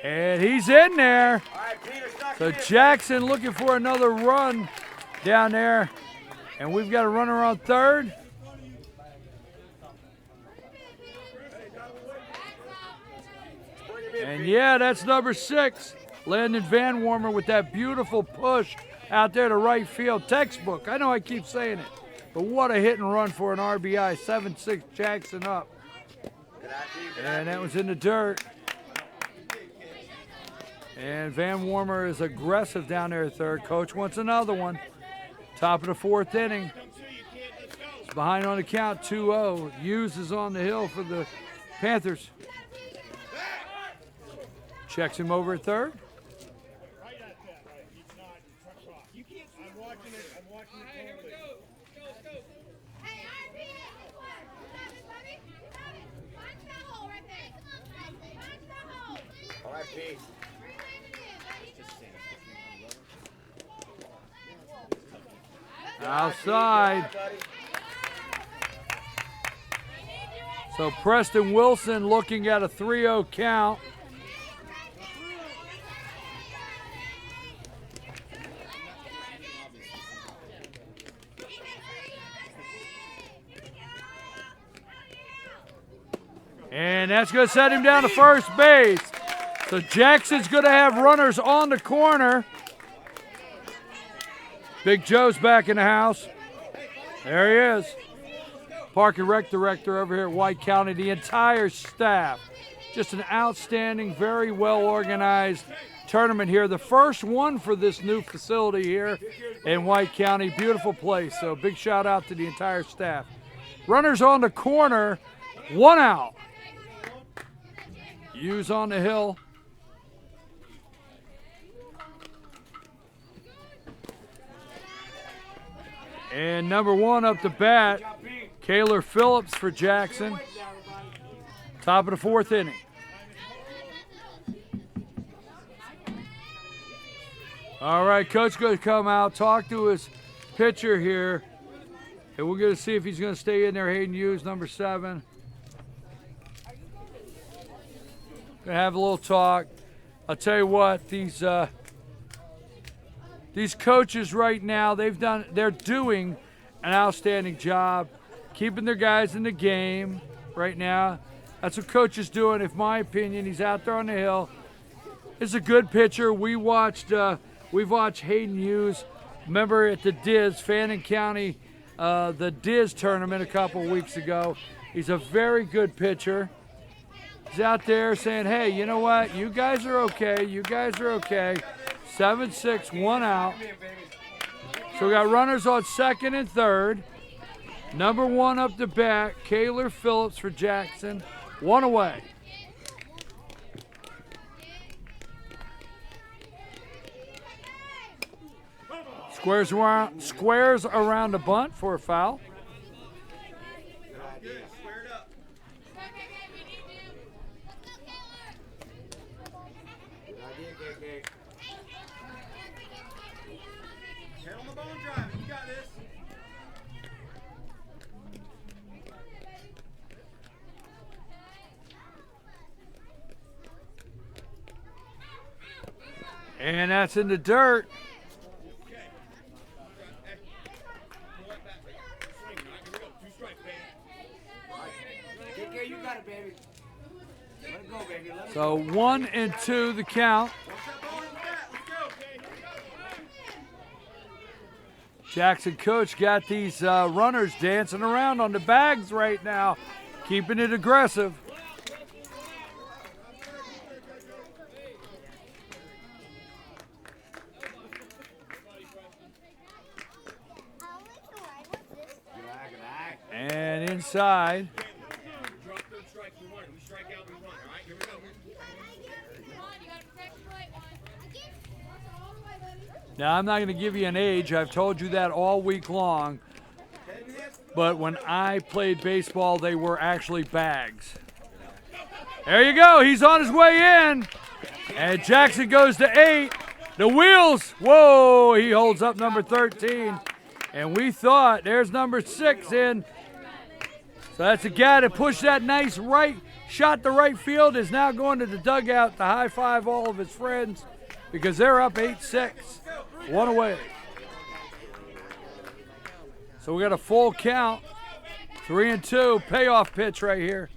And he's in there. So Jackson looking for another run down there. And we've got a runner on third. And yeah, that's number 6, Landon Van Warmer with that beautiful push out there to right field. Textbook. I know I keep saying it, but what a hit and run for an RBI. 7-6 Jackson up. And that was in the dirt. And Van Warmer is aggressive down there at third. Coach wants another one. Top of the 4th inning. It's behind on the count, 2-0. Hughes is on the hill for the Panthers. Checks him over at third. Outside. So Preston Wilson looking at a 3-0 count. And that's going to set him down to first base. So Jackson's going to have runners on the corner. Big Joe's back in the house. There he is. Park and Rec Director over here at White County. The entire staff. Just an outstanding, very well organized tournament here. The first one for this new facility here in White County. Beautiful place. So big shout out to the entire staff. Runners on the corner. 1 out. Hughes on the hill. And number 1 up to bat, Kaylor Phillips for Jackson. Top of the 4th inning. All right, Coach going to come out, talk to his pitcher here. And we're going to see if he's going to stay in there. Hayden Hughes, number 7. Gonna have a little talk. I'll tell you what, these coaches right now, they're doing an outstanding job keeping their guys in the game right now. That's what Coach is doing, in my opinion. He's out there on the hill. He's a good pitcher. We've watched Hayden Hughes, remember at the Diz, Fannin County, the Diz tournament a couple weeks ago. He's a very good pitcher. He's out there saying, hey, you know what? You guys are okay. You guys are okay. 7-6, 1 out. So we got runners on second and third. Number 1 up to bat, Kaylor Phillips for Jackson. 1 away. Squares around the bunt for a foul. And that's in the dirt. So 1 and 2 the count. Jackson coach got these runners dancing around on the bags right now, keeping it aggressive. And inside. Now, I'm not going to give you an age. I've told you that all week long. But when I played baseball, they were actually bags. There you go. He's on his way in. And Jackson goes to 8. The wheels. Whoa, he holds up number 13. And we thought there's number 6 in. So that's a guy that pushed that nice right shot to right field, is now going to the dugout to high five all of his friends because they're up 8-6. 1 away. So we got a full count. 3-2. Payoff pitch right here.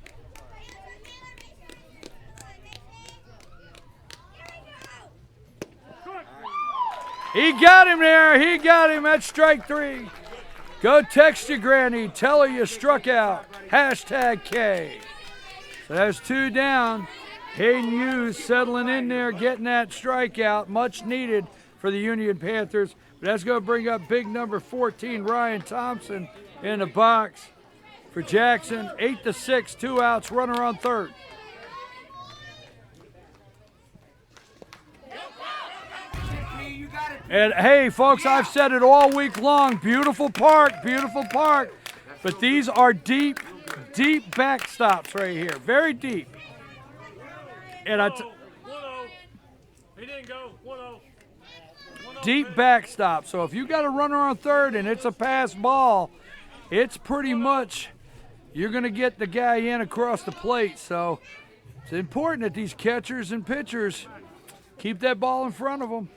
He got him there. He got him. That's strike 3. Go text your granny. Tell her you struck out. #K. So there's 2 down. Hayden Hughes settling in there, getting that strikeout. Much needed for the Union Panthers. But that's going to bring up big number 14, Ryan Thompson, in the box for Jackson. 8-6, 2 outs, runner on third. And hey, folks, I've said it all week long. Beautiful park, beautiful park. But these are deep, deep backstops right here. Very deep. And 1-0. He didn't go. 1-0. Deep backstop. So if you got a runner on third and it's a pass ball, it's pretty much you're going to get the guy in across the plate. So it's important that these catchers and pitchers keep that ball in front of them.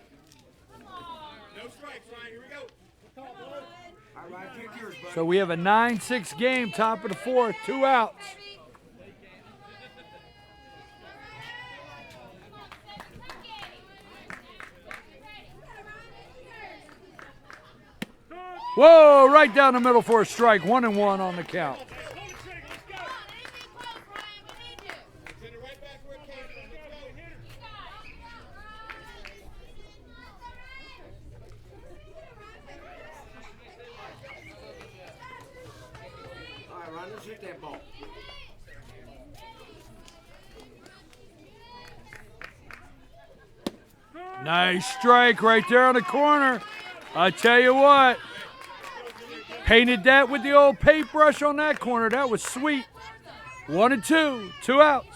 So we have a 9-6 game, top of the 4th, 2 outs. Whoa, right down the middle for a strike. 1-1 on the count. Nice strike right there on the corner. I tell you what, painted that with the old paintbrush on that corner. That was sweet. 1-2, 2 outs.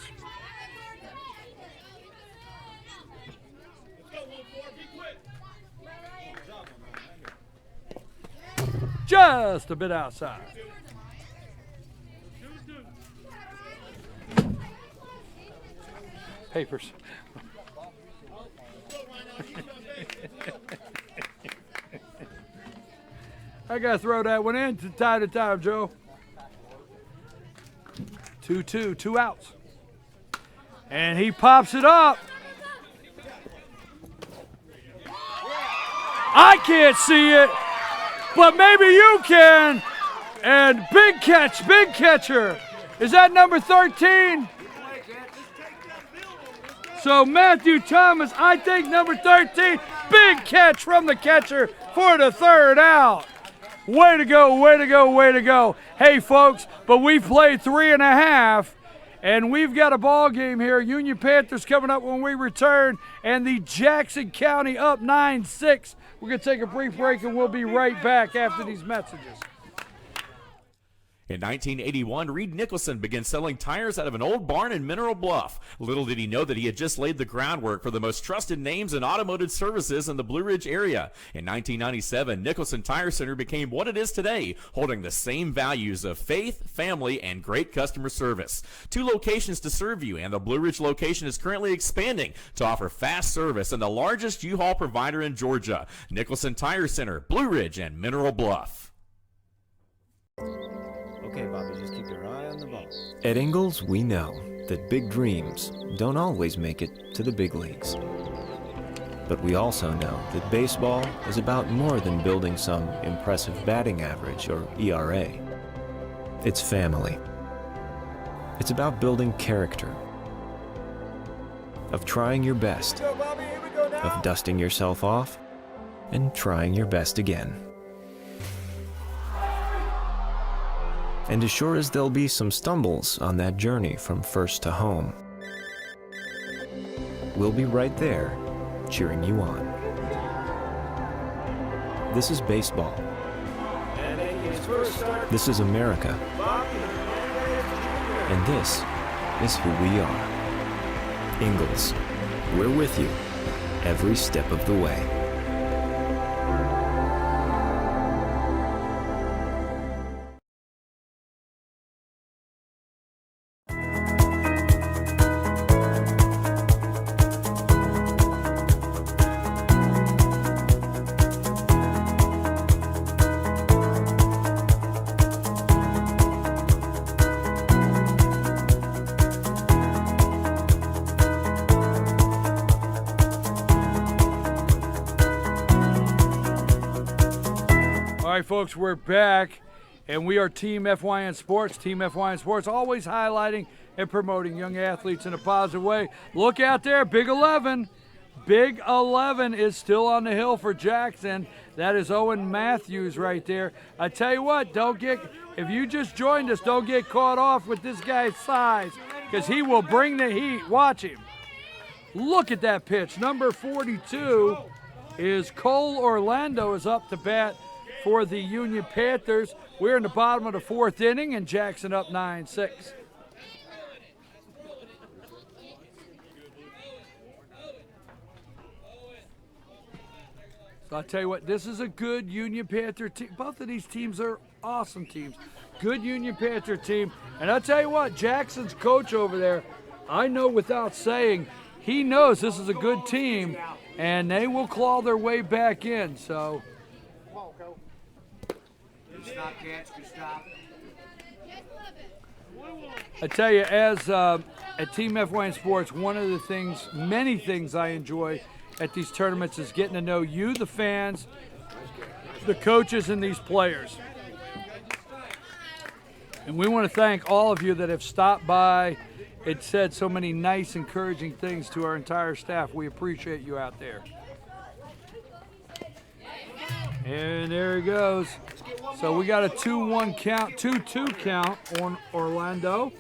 Just a bit outside. Papers. I gotta throw that one in to tie the time, Joe. 2-2, 2 outs. And he pops it up. I can't see it, but maybe you can. And big catch, big catcher. Is that number 13? So Matthew Thomas, I think number 13, big catch from the catcher for the 3rd out. Way to go, way to go, way to go. Hey, folks, but we've played 3.5, and we've got a ball game here. Union Panthers coming up when we return, and the Jackson County up 9-6. We're going to take a brief break, and we'll be right back after these messages. In 1981, Reed Nicholson began selling tires out of an old barn in Mineral Bluff. Little did he know that he had just laid the groundwork for the most trusted names in automotive services in the Blue Ridge area. In 1997, Nicholson Tire Center became what it is today, holding the same values of faith, family, and great customer service. 2 locations to serve you, and the Blue Ridge location is currently expanding to offer fast service and the largest U-Haul provider in Georgia. Nicholson Tire Center, Blue Ridge, and Mineral Bluff. Okay, Bobby, just keep your eye on the ball. At Ingalls, we know that big dreams don't always make it to the big leagues. But we also know that baseball is about more than building some impressive batting average or ERA. It's family. It's about building character, of trying your best, of dusting yourself off, and trying your best again. And as sure as there'll be some stumbles on that journey from first to home, we'll be right there, cheering you on. This is baseball. This is America. And this is who we are. Ingalls, we're with you every step of the way. All right, folks, we're back, and we are Team FYN Sports. Team FYN Sports, always highlighting and promoting young athletes in a positive way. Look out there, Big 11. Big 11 is still on the hill for Jackson. That is Owen Matthews right there. I tell you what, if you just joined us, don't get caught off with this guy's size, because he will bring the heat. Watch him. Look at that pitch. Number 42 is Cole Orlando is up to bat for the Union Panthers. We're in the bottom of the fourth inning, and Jackson up 9-6. So I'll tell you what, this is a good Union Panther team. Both of these teams are awesome teams. Good Union Panther team. And I'll tell you what, Jackson's coach over there, I know without saying, he knows this is a good team, and they will claw their way back in. So Stop, catch, good stop. I tell you, as at Team FYN Sports, one of the things, many things I enjoy at these tournaments is getting to know you, the fans, the coaches, and these players. And we want to thank all of you that have stopped by and said so many nice, encouraging things to our entire staff. We appreciate you out there. And there he goes. So we got a 2-1 count, 2-2 count on Orlando.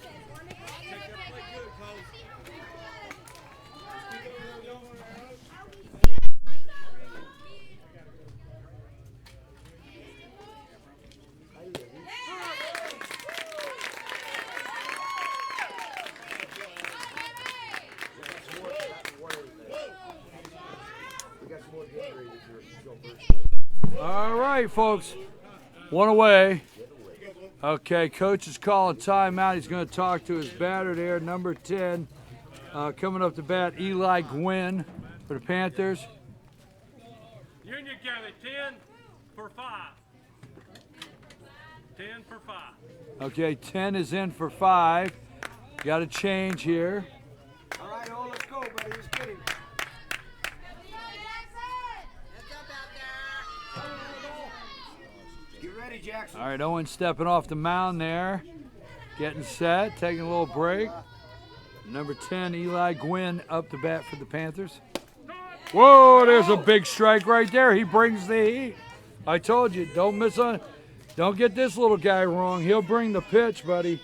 All right, folks. One away. Okay, coach is calling timeout. He's going to talk to his batter there, number 10. Coming up to bat, Eli Gwynn for the Panthers. Union County, 10 for 5. 10 for 5. Okay, 10 is in for 5. Got a change here. All right, oh, let's go, buddy. Let's get him. Get ready, Jackson. All right, Owen stepping off the mound there. Getting set, taking a little break. Number 10, Eli Gwynn, up to bat for the Panthers. Whoa, there's a big strike right there. He brings the heat. I told you, don't miss on. Don't get this little guy wrong. He'll bring the pitch, buddy.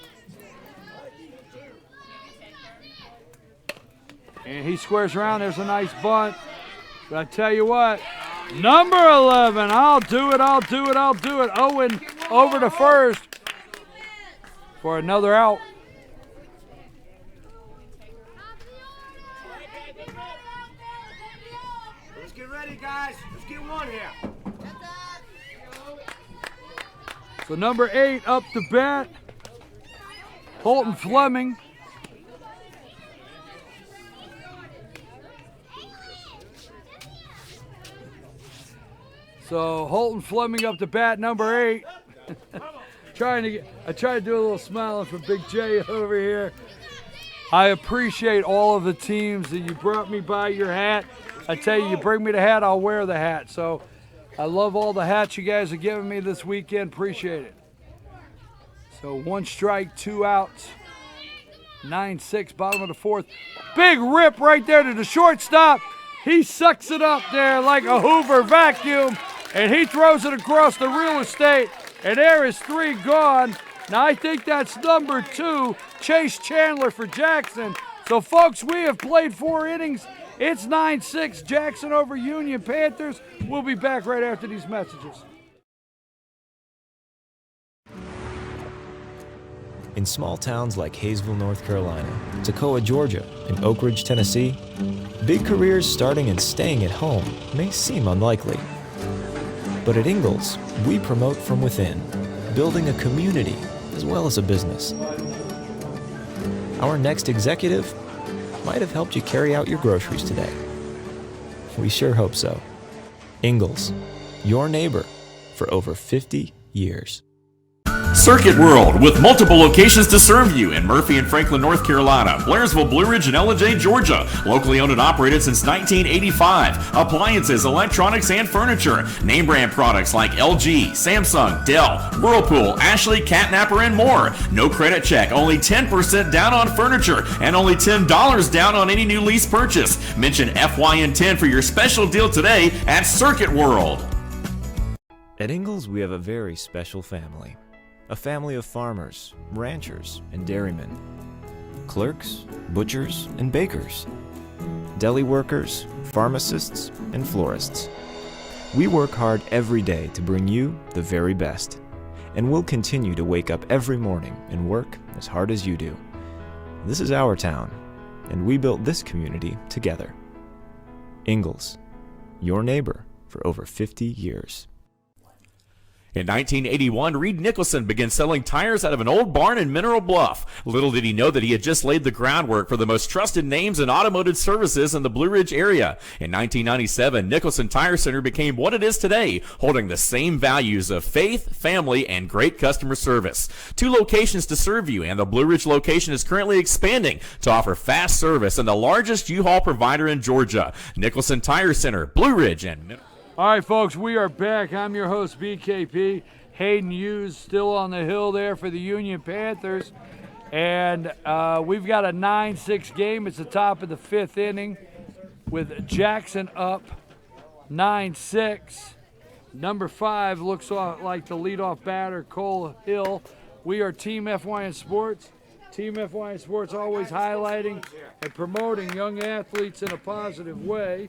And he squares around. There's a nice bunt. But I tell you what, number 11, I'll do it. Owen over to first for another out. Let's get ready, guys. Let's get one here. So number 8 up to bat, Holton Fleming. So Holton Fleming up to bat, number 8. I tried to do a little smiling for Big J over here. I appreciate all of the teams that you brought me by your hat. I tell you, you bring me the hat, I'll wear the hat. So I love all the hats you guys are giving me this weekend. Appreciate it. So 1 strike, 2 outs. 9-6, bottom of the fourth. Big rip right there to the shortstop. He sucks it up there like a Hoover vacuum, and he throws it across the real estate, and there is 3 gone. Now I think that's number 2, Chase Chandler for Jackson. So folks, we have played 4 innings. It's 9-6, Jackson over Union Panthers. We'll be back right after these messages. In small towns like Hayesville, North Carolina, Toccoa, Georgia, and Oak Ridge, Tennessee, big careers starting and staying at home may seem unlikely. But at Ingalls, we promote from within, building a community as well as a business. Our next executive might have helped you carry out your groceries today. We sure hope so. Ingalls, your neighbor for over 50 years. Circuit World, with multiple locations to serve you in Murphy and Franklin, North Carolina, Blairsville, Blue Ridge, and Ellijay, Georgia. Locally owned and operated since 1985. Appliances, electronics, and furniture. Name brand products like LG, Samsung, Dell, Whirlpool, Ashley, Catnapper, and more. No credit check, only 10% down on furniture, and only $10 down on any new lease purchase. Mention FYN10 for your special deal today at Circuit World. At Ingalls, we have a very special family. A family of farmers, ranchers, and dairymen. Clerks, butchers, and bakers. Deli workers, pharmacists, and florists. We work hard every day to bring you the very best. And we'll continue to wake up every morning and work as hard as you do. This is our town, and we built this community together. Ingalls, your neighbor for over 50 years. In 1981, Reed Nicholson began selling tires out of an old barn in Mineral Bluff. Little did he know that he had just laid the groundwork for the most trusted names in automotive services in the Blue Ridge area. In 1997, Nicholson Tire Center became what it is today, holding the same values of faith, family, and great customer service. 2 locations to serve you, and the Blue Ridge location is currently expanding to offer fast service and the largest U-Haul provider in Georgia. Nicholson Tire Center, Blue Ridge, and Mineral. All right, folks, we are back. I'm your host, BKP. Hayden Hughes still on the hill there for the Union Panthers. And we've got a 9-6 game. It's the top of the 5th inning with Jackson up 9-6. Number 5 looks like the leadoff batter, Cole Hill. We are Team FYN Sports. Team FYN Sports always highlighting and promoting young athletes in a positive way.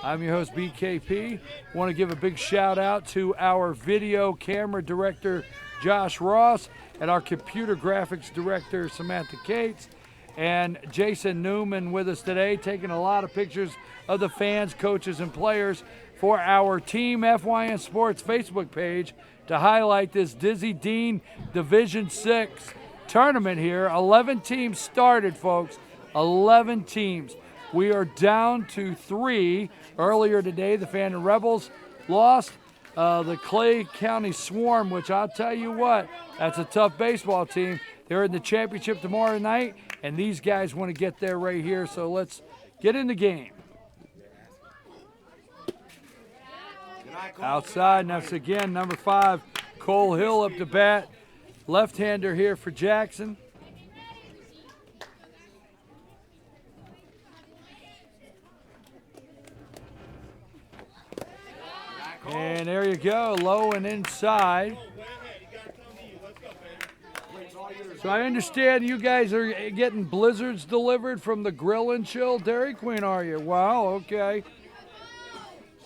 I'm your host, BKP. Want to give a big shout out to our video camera director, Josh Ross, and our computer graphics director, Samantha Cates, and Jason Newman with us today, taking a lot of pictures of the fans, coaches, and players for our Team FYN Sports Facebook page to highlight this Dizzy Dean Division 6 tournament here. 11 teams started, folks. 11 teams. We are down to 3. Earlier today, the Fannin Rebels lost. The Clay County Swarm, which I'll tell you what, that's a tough baseball team. They're in the championship tomorrow night, and these guys want to get there right here. So let's get in the game. Outside, and that's again number 5, Cole Hill up to bat. Left-hander here for Jackson. And there you go, low and inside. So I understand you guys are getting blizzards delivered from the Grill and Chill Dairy Queen, are you? Wow, okay.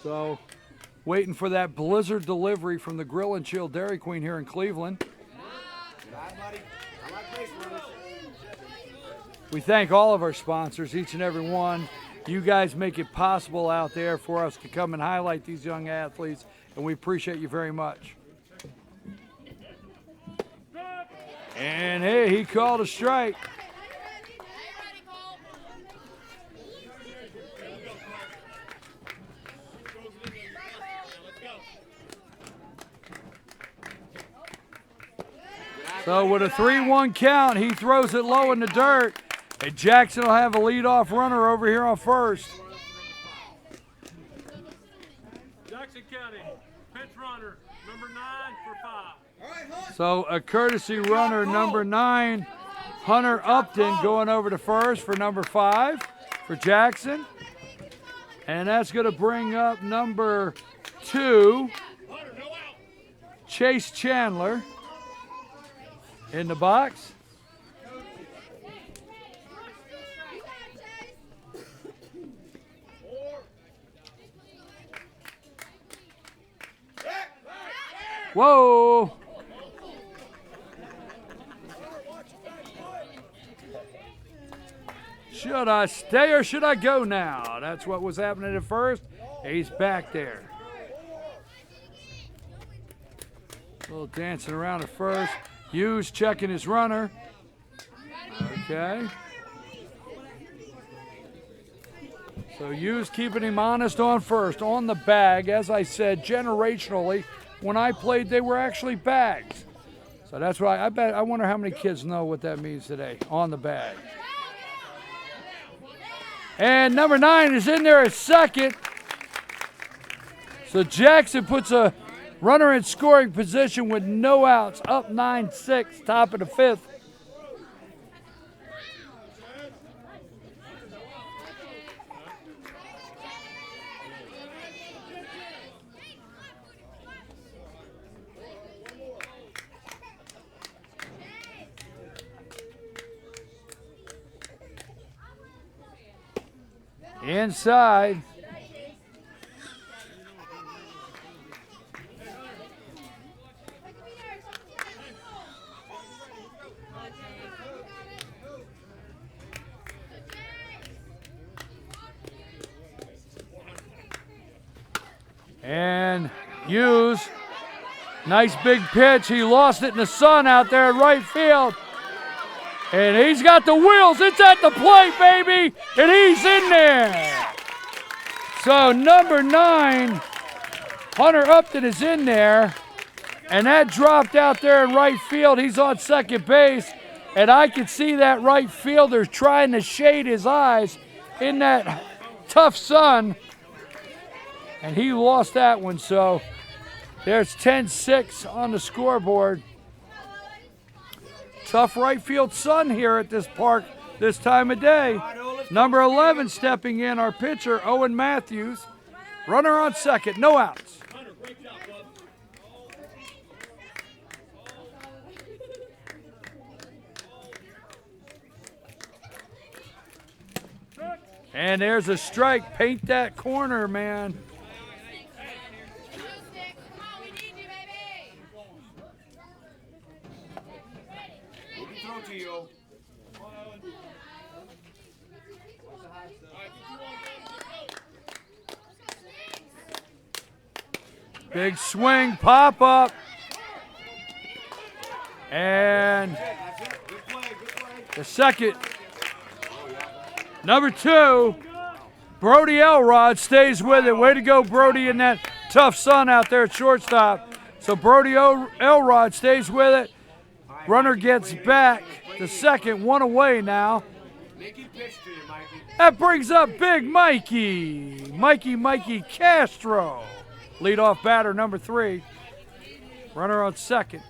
So waiting for that blizzard delivery from the Grill and Chill Dairy Queen here in Cleveland. We thank all of our sponsors, each and every one. You guys make it possible out there for us to come and highlight these young athletes, and we appreciate you very much. And hey, he called a strike. So with a 3-1 count, he throws it low in the dirt. And Jackson will have a leadoff runner over here on first. Jackson County, pinch runner, number 9 for 5. So a courtesy runner, number 9, Hunter Upton, going over to first for number 5 for Jackson. And that's going to bring up number 2, Chase Chandler, in the box. Whoa! Should I stay or should I go now? That's what was happening at first. He's back there. A little dancing around at first. Hughes checking his runner. Okay. So Hughes keeping him honest on first, on the bag. As I said, generationally, when I played, they were actually bags. So that's why I wonder how many kids know what that means today, on the bag. And number 9 is in there at second. So Jackson puts a runner in scoring position with no outs, up 9-6, top of the 5th. Inside. And Hughes, nice big pitch. He lost it in the sun out there in right field. And he's got the wheels. It's at the plate, baby. And he's in there. So number 9, Hunter Upton is in there. And that dropped out there in right field. He's on second base. And I can see that right fielder trying to shade his eyes in that tough sun. And he lost that one. So there's 10-6 on the scoreboard. Tough right field sun here at this park this time of day. Number 11 stepping in, our pitcher, Owen Matthews. Runner on second, no outs. And there's a strike. Paint that corner, man. Big swing, pop up. And the second. Number 2, Brody Elrod stays with it. Way to go, Brody, in that tough sun out there at shortstop. So Brody Elrod stays with it. Runner gets back to second, 1 away now. That brings up Big Mikey. Mikey Castro. Leadoff batter, number 3. Runner on second.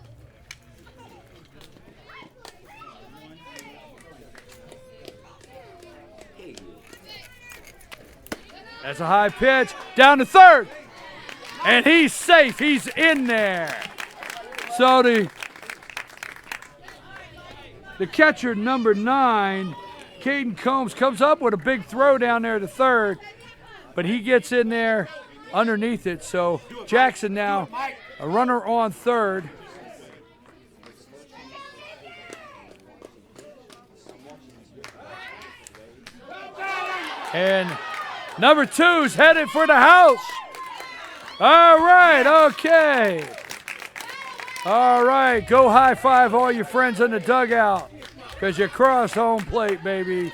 That's a high pitch. Down to third. And he's safe. He's in there. So the catcher, number 9, Caden Combs, comes up with a big throw down there to third. But he gets in there underneath it. So Jackson now a runner on third. And number 2's headed for the house. All right, okay. All right, go high five all your friends in the dugout because you crossed home plate, baby.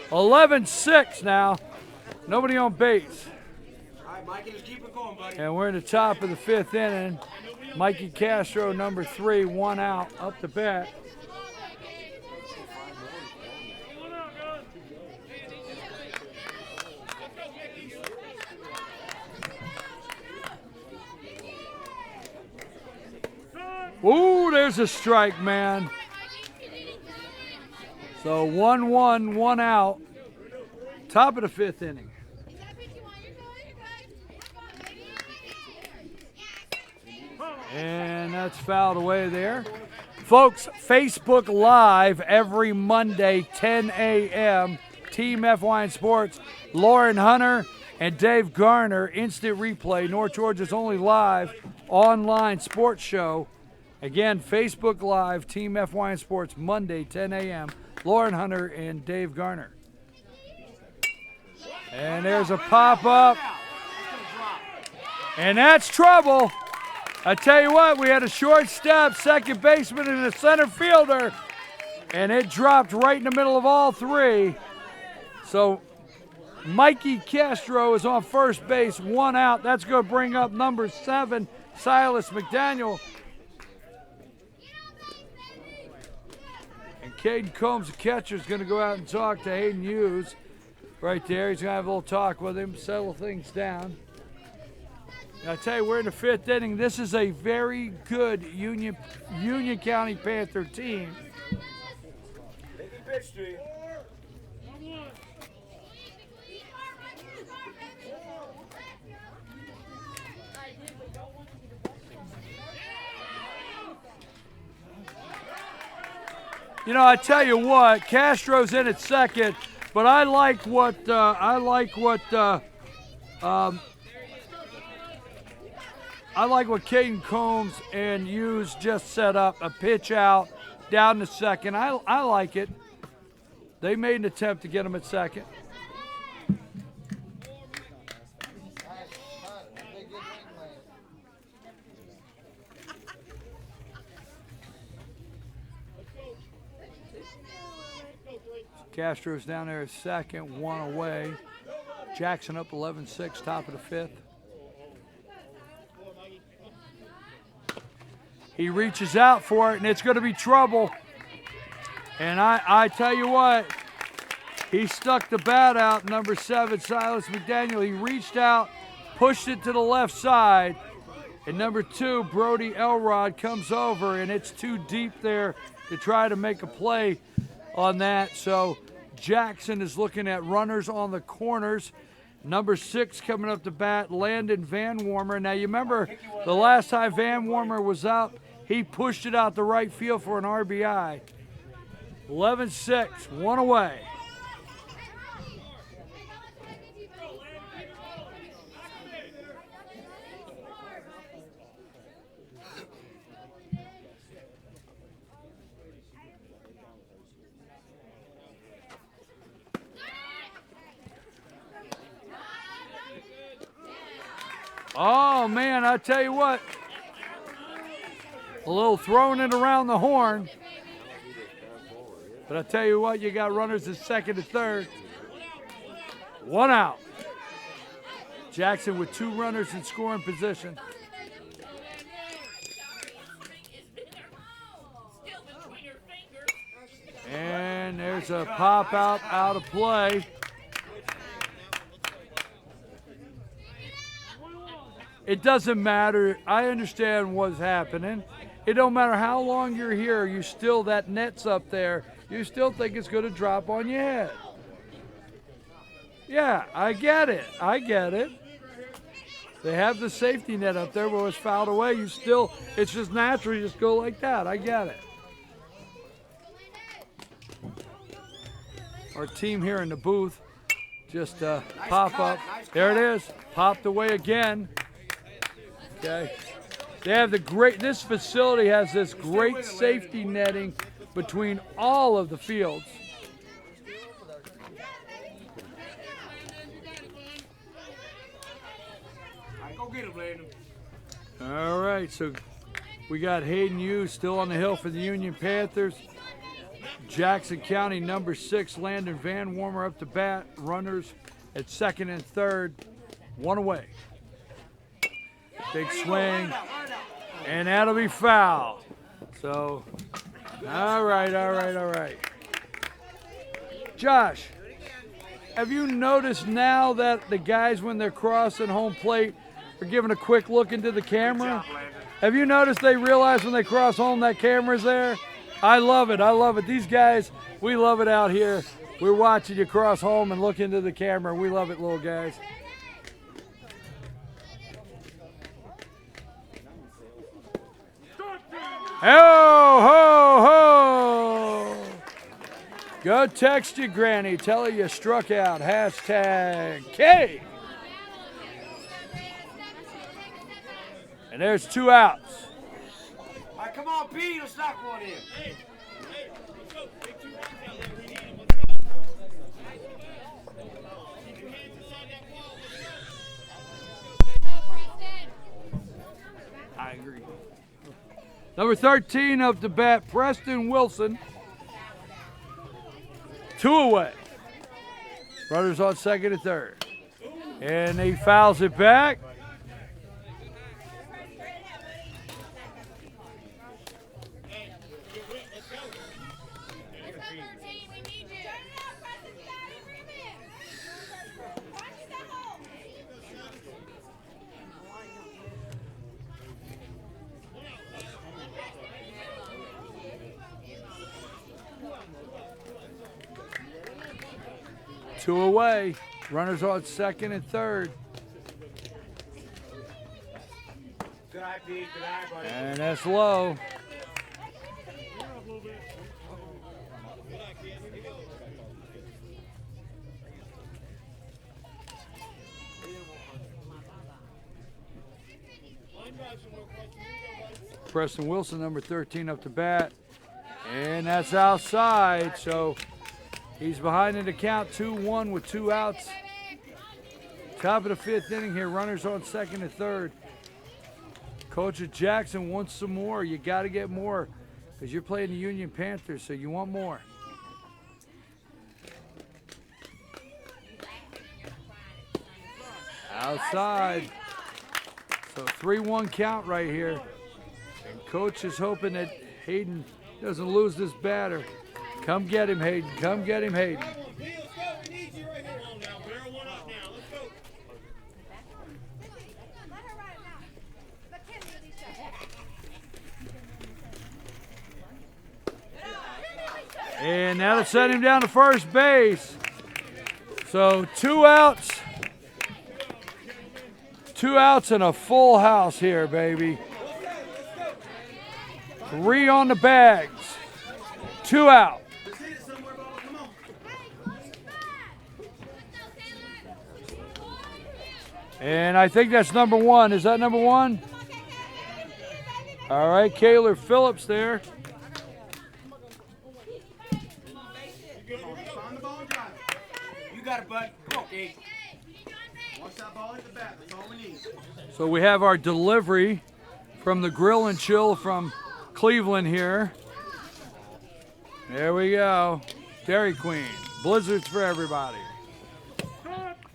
11-6 now. Nobody on base. And we're in the top of the 5th inning. Mikey Castro, number 3, 1 out, up the bat. Ooh, there's a strike, man. So 1-1, 1 out. Top of the 5th inning. And that's fouled away there. Folks, Facebook Live every Monday, 10 a.m. Team FYN Sports. Lauren Hunter and Dave Garner, instant replay. North Georgia's only live online sports show. Again, Facebook Live, Team FYN Sports, Monday, 10 a.m. Lauren Hunter and Dave Garner. And there's a pop-up. And that's trouble. I tell you what, we had a short step, second baseman and a center fielder, and it dropped right in the middle of all three. So Mikey Castro is on first base, 1 out. That's going to bring up number 7, Silas McDaniel. And Caden Combs, the catcher, is going to go out and talk to Hayden Hughes right there. He's going to have a little talk with him, settle things down. And I tell you, we're in the 5th inning. This is a very good Union County Panther team. You know, I tell you what, Castro's in at second, but I like what Caden Combs and Hughes just set up, a pitch out down to second. I like it. They made an attempt to get him at second. Castro's down there at second, 1 away. Jackson up 11-6, top of the 5th. He reaches out for it, and it's going to be trouble. And I tell you what, he stuck the bat out, number 7, Silas McDaniel. He reached out, pushed it to the left side, and number 2, Brody Elrod, comes over, and it's too deep there to try to make a play on that. So Jackson is looking at runners on the corners. Number 6 coming up to bat, Landon Van Warmer. Now, you remember the last time Van Warmer was out, he pushed it out the right field for an RBI. 11-6, 1 away. Oh, man, I tell you what. A little throwing it around the horn. But I tell you what, you got runners at second and third. 1 out. Jackson with 2 runners in scoring position. And there's a pop out of play. It doesn't matter. I understand what's happening. It don't matter how long you're here, you still, that net's up there, you still think it's going to drop on your head. Yeah, I get it. I get it. They have the safety net up there, but it's fouled away. You still, it's just natural. You just go like that. I get it. Our team here in the booth just pop up. There it is. Popped away again. Okay. They have this facility has this great safety netting between all of the fields. All right, so we got Hayden Hughes still on the hill for the Union Panthers. Jackson County, number 6, Landon Van Warmer up to bat. Runners at second and third. 1 away. Big swing, and that'll be foul. So, all right. Josh, have you noticed now that the guys, when they're crossing home plate, are giving a quick look into the camera? Have you noticed they realize when they cross home that camera's there? I love it. These guys, we love it out here. We're watching you cross home and look into the camera. We love it, little guys. Ho, ho, ho! Go text your granny. Tell her you struck out. #K. And there's 2 outs. All right, come on, Pete. Let's knock one in. Number 13 up to bat, Preston Wilson. 2 away. Runners on second and third. And he fouls it back. Two away. Runners on second and third. Good eye, Pete. Good eye, buddy. And that's low. Preston Wilson, number 13, up to bat. And that's outside, so he's behind in the count, 2-1 with 2 outs. Top of the 5th inning here, runners on second and third. Coach Jackson wants some more. You got to get more because you're playing the Union Panthers, so you want more. Outside. So 3-1 count right here. And Coach is hoping that Hayden doesn't lose this batter. Come get him, Hayden. Come get him, Hayden. And that'll send him down to first base. So 2 outs. 2 outs and a full house here, baby. 3 on the bags. 2 out. And I think that's number 1. Is that number 1? All right, Kaylor Phillips there. You got it, bud. Come on, Kate. Watch that ball hit the bat. That's all we need. So we have our delivery from the Grill and Chill from Cleveland here. There we go. Dairy Queen. Blizzards for everybody.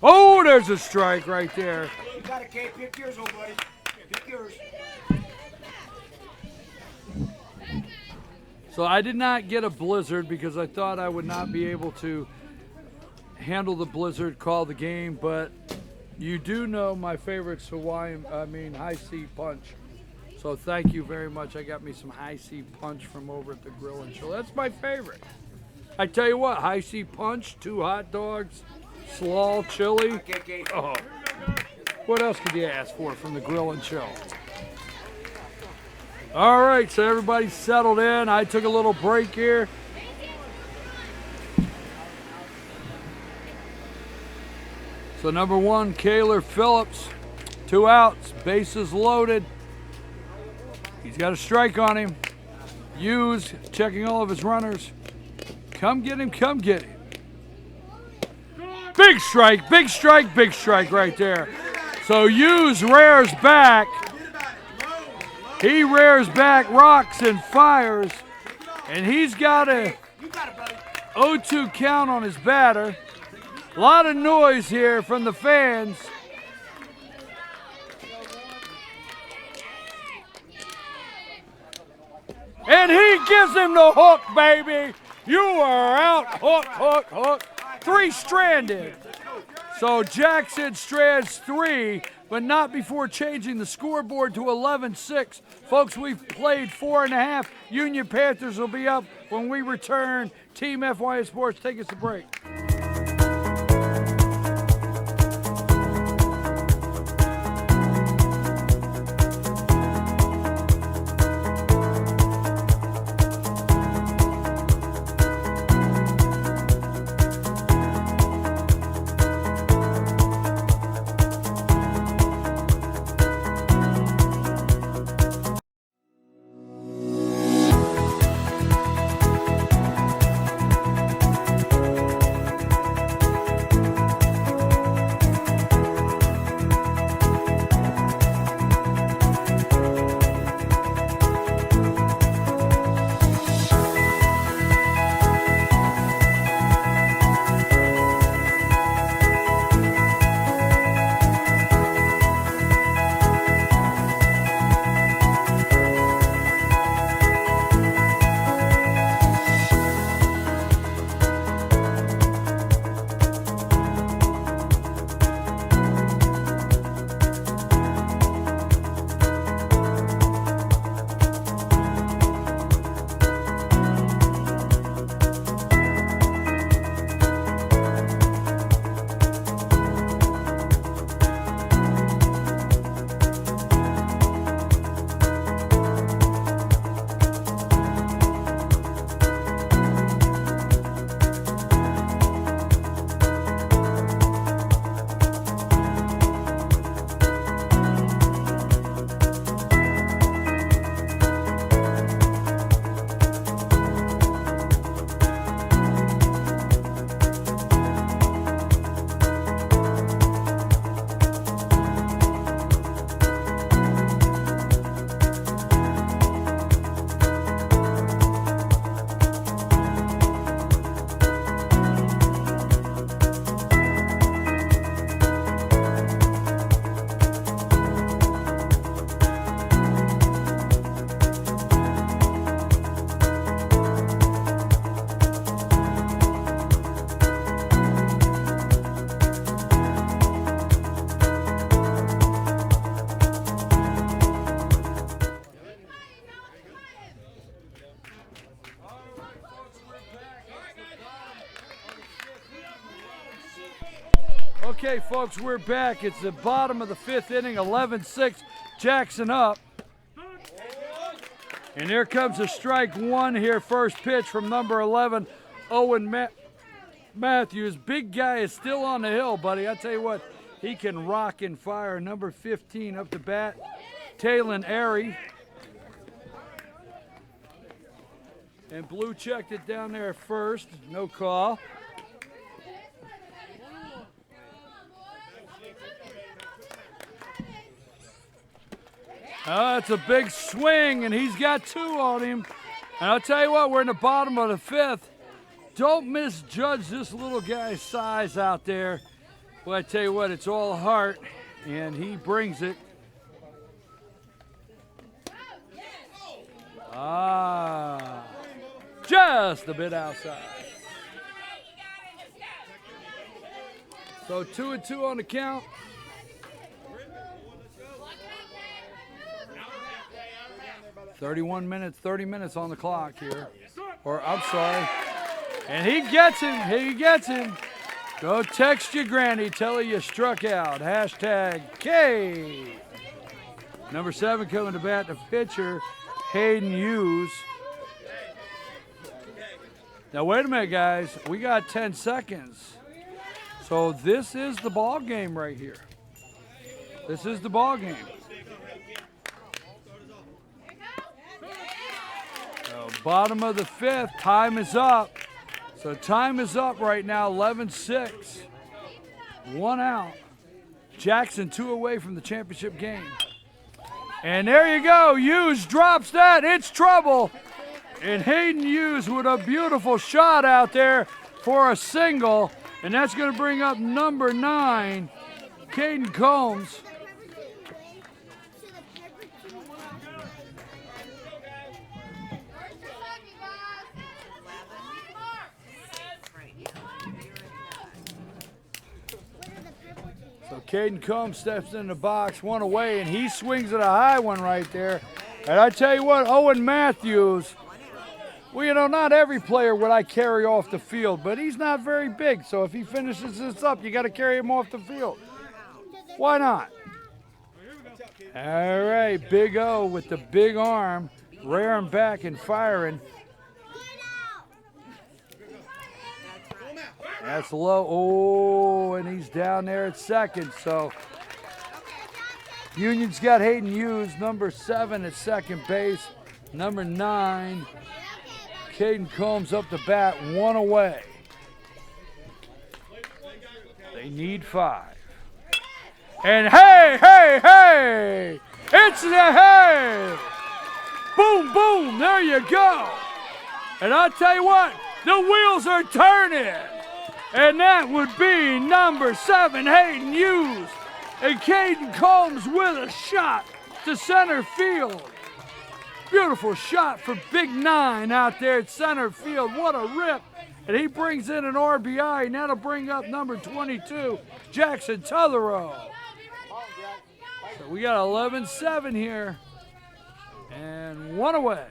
Oh, there's a strike right there. You got it, Kate. Pick yours, old buddy. Pick yours. So I did not get a blizzard because I thought I would not be able to handle the blizzard, call the game, but you do know my favorite's high C punch. So thank you very much. I got me some high C punch from over at the Grill and Chill. That's my favorite. I tell you what, high C punch, 2 hot dogs, slaw chili. Okay, Kate. Oh, what else could you ask for from the Grill and Chill? All right, so everybody's settled in. I took a little break here. So number 1, Kaylor Phillips, 2 outs, bases loaded. He's got a strike on him. Hughes checking all of his runners. Come get him, come get him. Big strike, big strike, big strike right there. So Hughes rears back. He rears back, rocks and fires, and he's got a 0-2 count on his batter. A lot of noise here from the fans. And he gives him the hook, baby. You are out, hook, hook, hook. 3 stranded. So Jackson strands 3, but not before changing the scoreboard to 11-6. Folks, we've played 4.5. Union Panthers will be up when we return. Team FYA Sports, take us a break. Okay, folks, we're back. It's the bottom of the 5th inning, 11-6, Jackson up. And here comes a strike one here, first pitch from number 11, Owen Matthews. Big guy is still on the hill, buddy. I tell you what, he can rock and fire. Number 15 up to bat, Talon Airy. And Blue checked it down there at first, no call. It's a big swing, and he's got 2 on him. And I'll tell you what, we're in the bottom of the 5th. Don't misjudge this little guy's size out there. Well, I tell you what, it's all heart, and he brings it. Just a bit outside. So 2-2 on the count. .30 minutes on the clock here. Or, I'm sorry. And he gets him. Go text your granny, tell her you struck out. Hashtag K. Number 7 coming to bat, the pitcher, Hayden Hughes. Now, wait a minute, guys. We got 10 seconds. So this is the ball game right here. This is the ball game. Bottom of the 5th, time is up. So time is up right now, 11-6. 1 out. Jackson 2 away from the championship game. And there you go, Hughes drops that, it's trouble. And Hayden Hughes with a beautiful shot out there for a single. And that's gonna bring up number 9, Caden Combs. So Caden Combs steps in the box, 1 away, and he swings at a high one right there. And I tell you what, Owen Matthews, well, you know, not every player would I carry off the field, but he's not very big. So if he finishes this up, you got to carry him off the field. Why not? All right, Big O with the big arm, rearing back and firing. That's low. Oh, and he's down there at second. So Union's got Hayden Hughes, number 7 at second base. Number 9, Caden Combs up the bat, 1 away. They need 5. And hey! It's the hey! Boom, boom, there you go. And I'll tell you what, the wheels are turning. And that would be number 7, Hayden Hughes. And Caden Combs with a shot to center field. Beautiful shot for Big 9 out there at center field. What a rip. And he brings in an RBI, and that'll bring up number 22, Jackson Tutherow. So we got 11-7 here. And 1 away.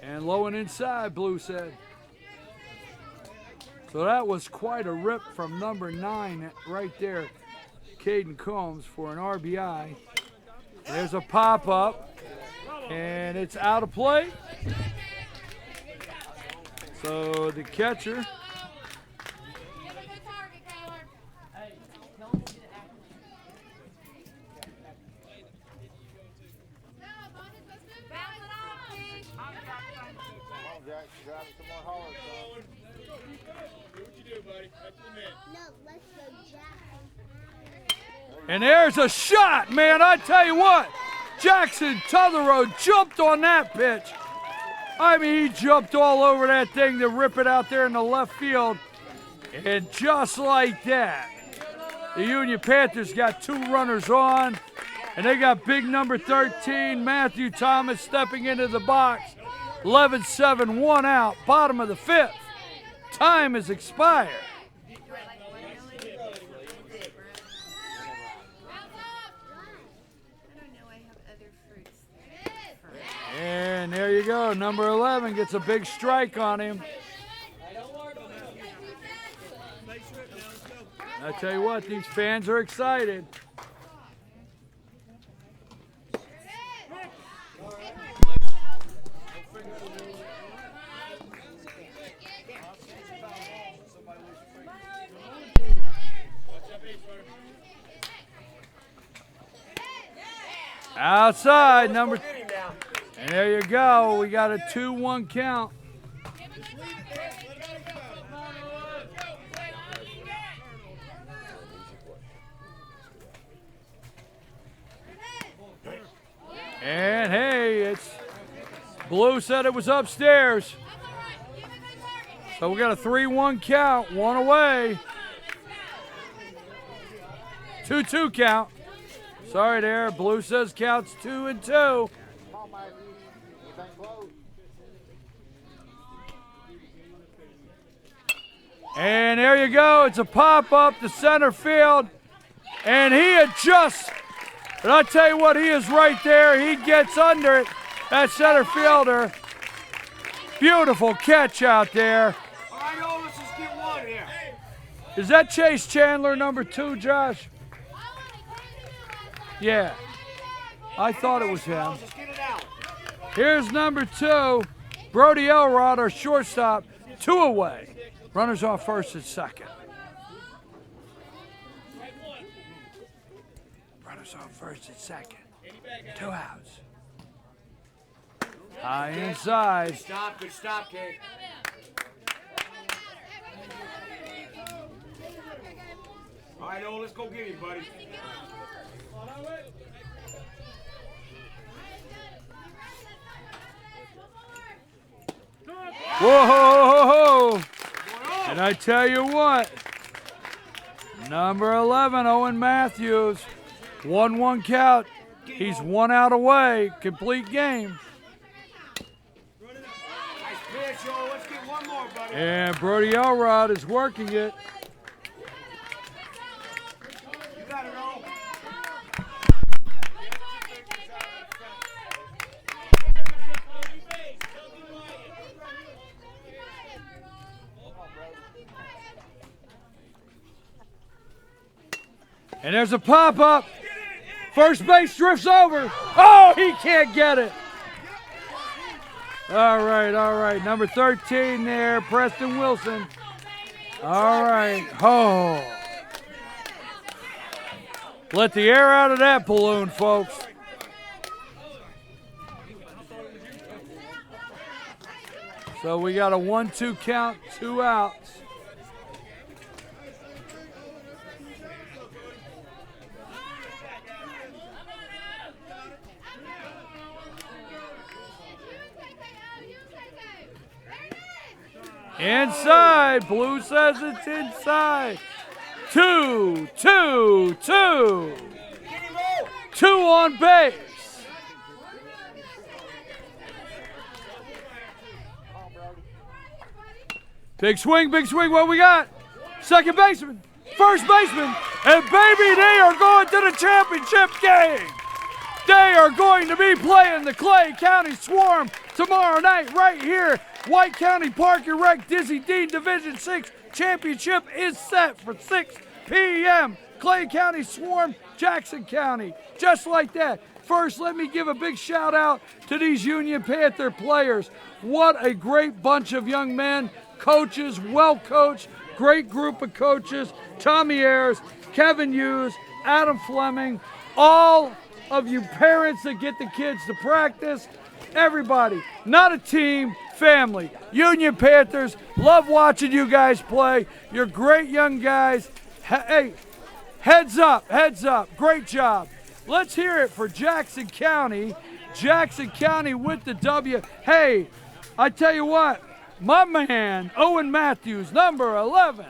And low and inside, Blue said. So that was quite a rip from number 9 right there, Caden Combs, for an RBI. There's a pop-up, and it's out of play. So the catcher. And there's a shot, man. I tell you what, Jackson Tutherow jumped on that pitch. I mean, he jumped all over that thing to rip it out there in the left field. And just like that, the Union Panthers got 2 runners on. And they got big number 13, Matthew Thomas, stepping into the box. 11-7, 1 out, bottom of the 5th. Time has expired. And there you go, number 11 gets a big strike on him. I tell you what, these fans are excited. Outside, number. And there you go. We got a 2-1 count. And hey, it's Blue said it was upstairs. So we got a 3-1 count, one away. 2-2 count. Sorry there, Blue says counts 2 and 2. And there you go, it's a pop-up to center field. And he adjusts. And I tell you what, he is right there. He gets under it, that center fielder. Beautiful catch out there. All right, let's just get one here. Is that Chase Chandler, number 2, Josh? Yeah, I thought it was him. Just get it out. Here's number 2, Brody Elrod, our shortstop, 2 away. Runners on first and second. Runners on first and second. 2 outs. High inside. Good stop, kid. All right, let's go get him, buddy. Whoa! And I tell you what, number 11, Owen Matthews, 1-1 count. He's 1 out away, complete game. Nice pitch, yo. Let's get one more, buddy. And Brody Elrod is working it. You got it, all. And there's a pop-up. First base drifts over. Oh, he can't get it. All right. Number 13 there, Preston Wilson. All right. Oh. Let the air out of that balloon, folks. So we got a 1-2 count, 2 outs. Inside, Blue says it's inside. 2, 2, 2. 2 on base. Big swing, what we got? Second baseman, first baseman, and baby, they are going to the championship game. They are going to be playing the Clay County Swarm tomorrow night right here. White County Park and Rec Dizzy Dean Division 6 Championship is set for 6 p.m. Clay County Swarm, Jackson County. Just like that. First, let me give a big shout out to these Union Panther players. What a great bunch of young men, coaches, well coached, great group of coaches. Tommy Ayers, Kevin Hughes, Adam Fleming, all of you parents that get the kids to practice. Everybody, not a team, family. Union Panthers, love watching you guys play. You're great young guys. Hey, heads up, great job. Let's hear it for Jackson County. Jackson County with the W. Hey, I tell you what, my man, Owen Matthews, number 11.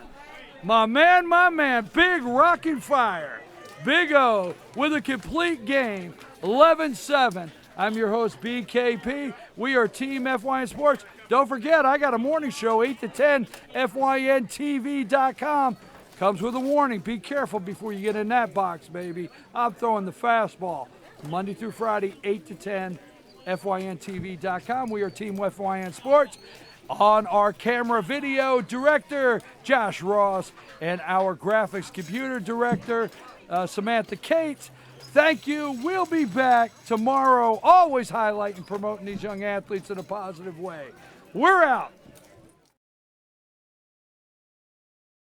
My man, big rocking fire. Big O with a complete game, 11-7. I'm your host, BKP. We are Team FYN Sports. Don't forget, I got a morning show, 8 to 10, FYNTV.com. Comes with a warning. Be careful before you get in that box, baby. I'm throwing the fastball. Monday through Friday, 8 to 10, FYNTV.com. We are Team FYN Sports. on our camera video director, Josh Ross, and our graphics computer director, Samantha Cates. Thank you. We'll be back tomorrow, always highlighting, promoting these young athletes in a positive way. We're out.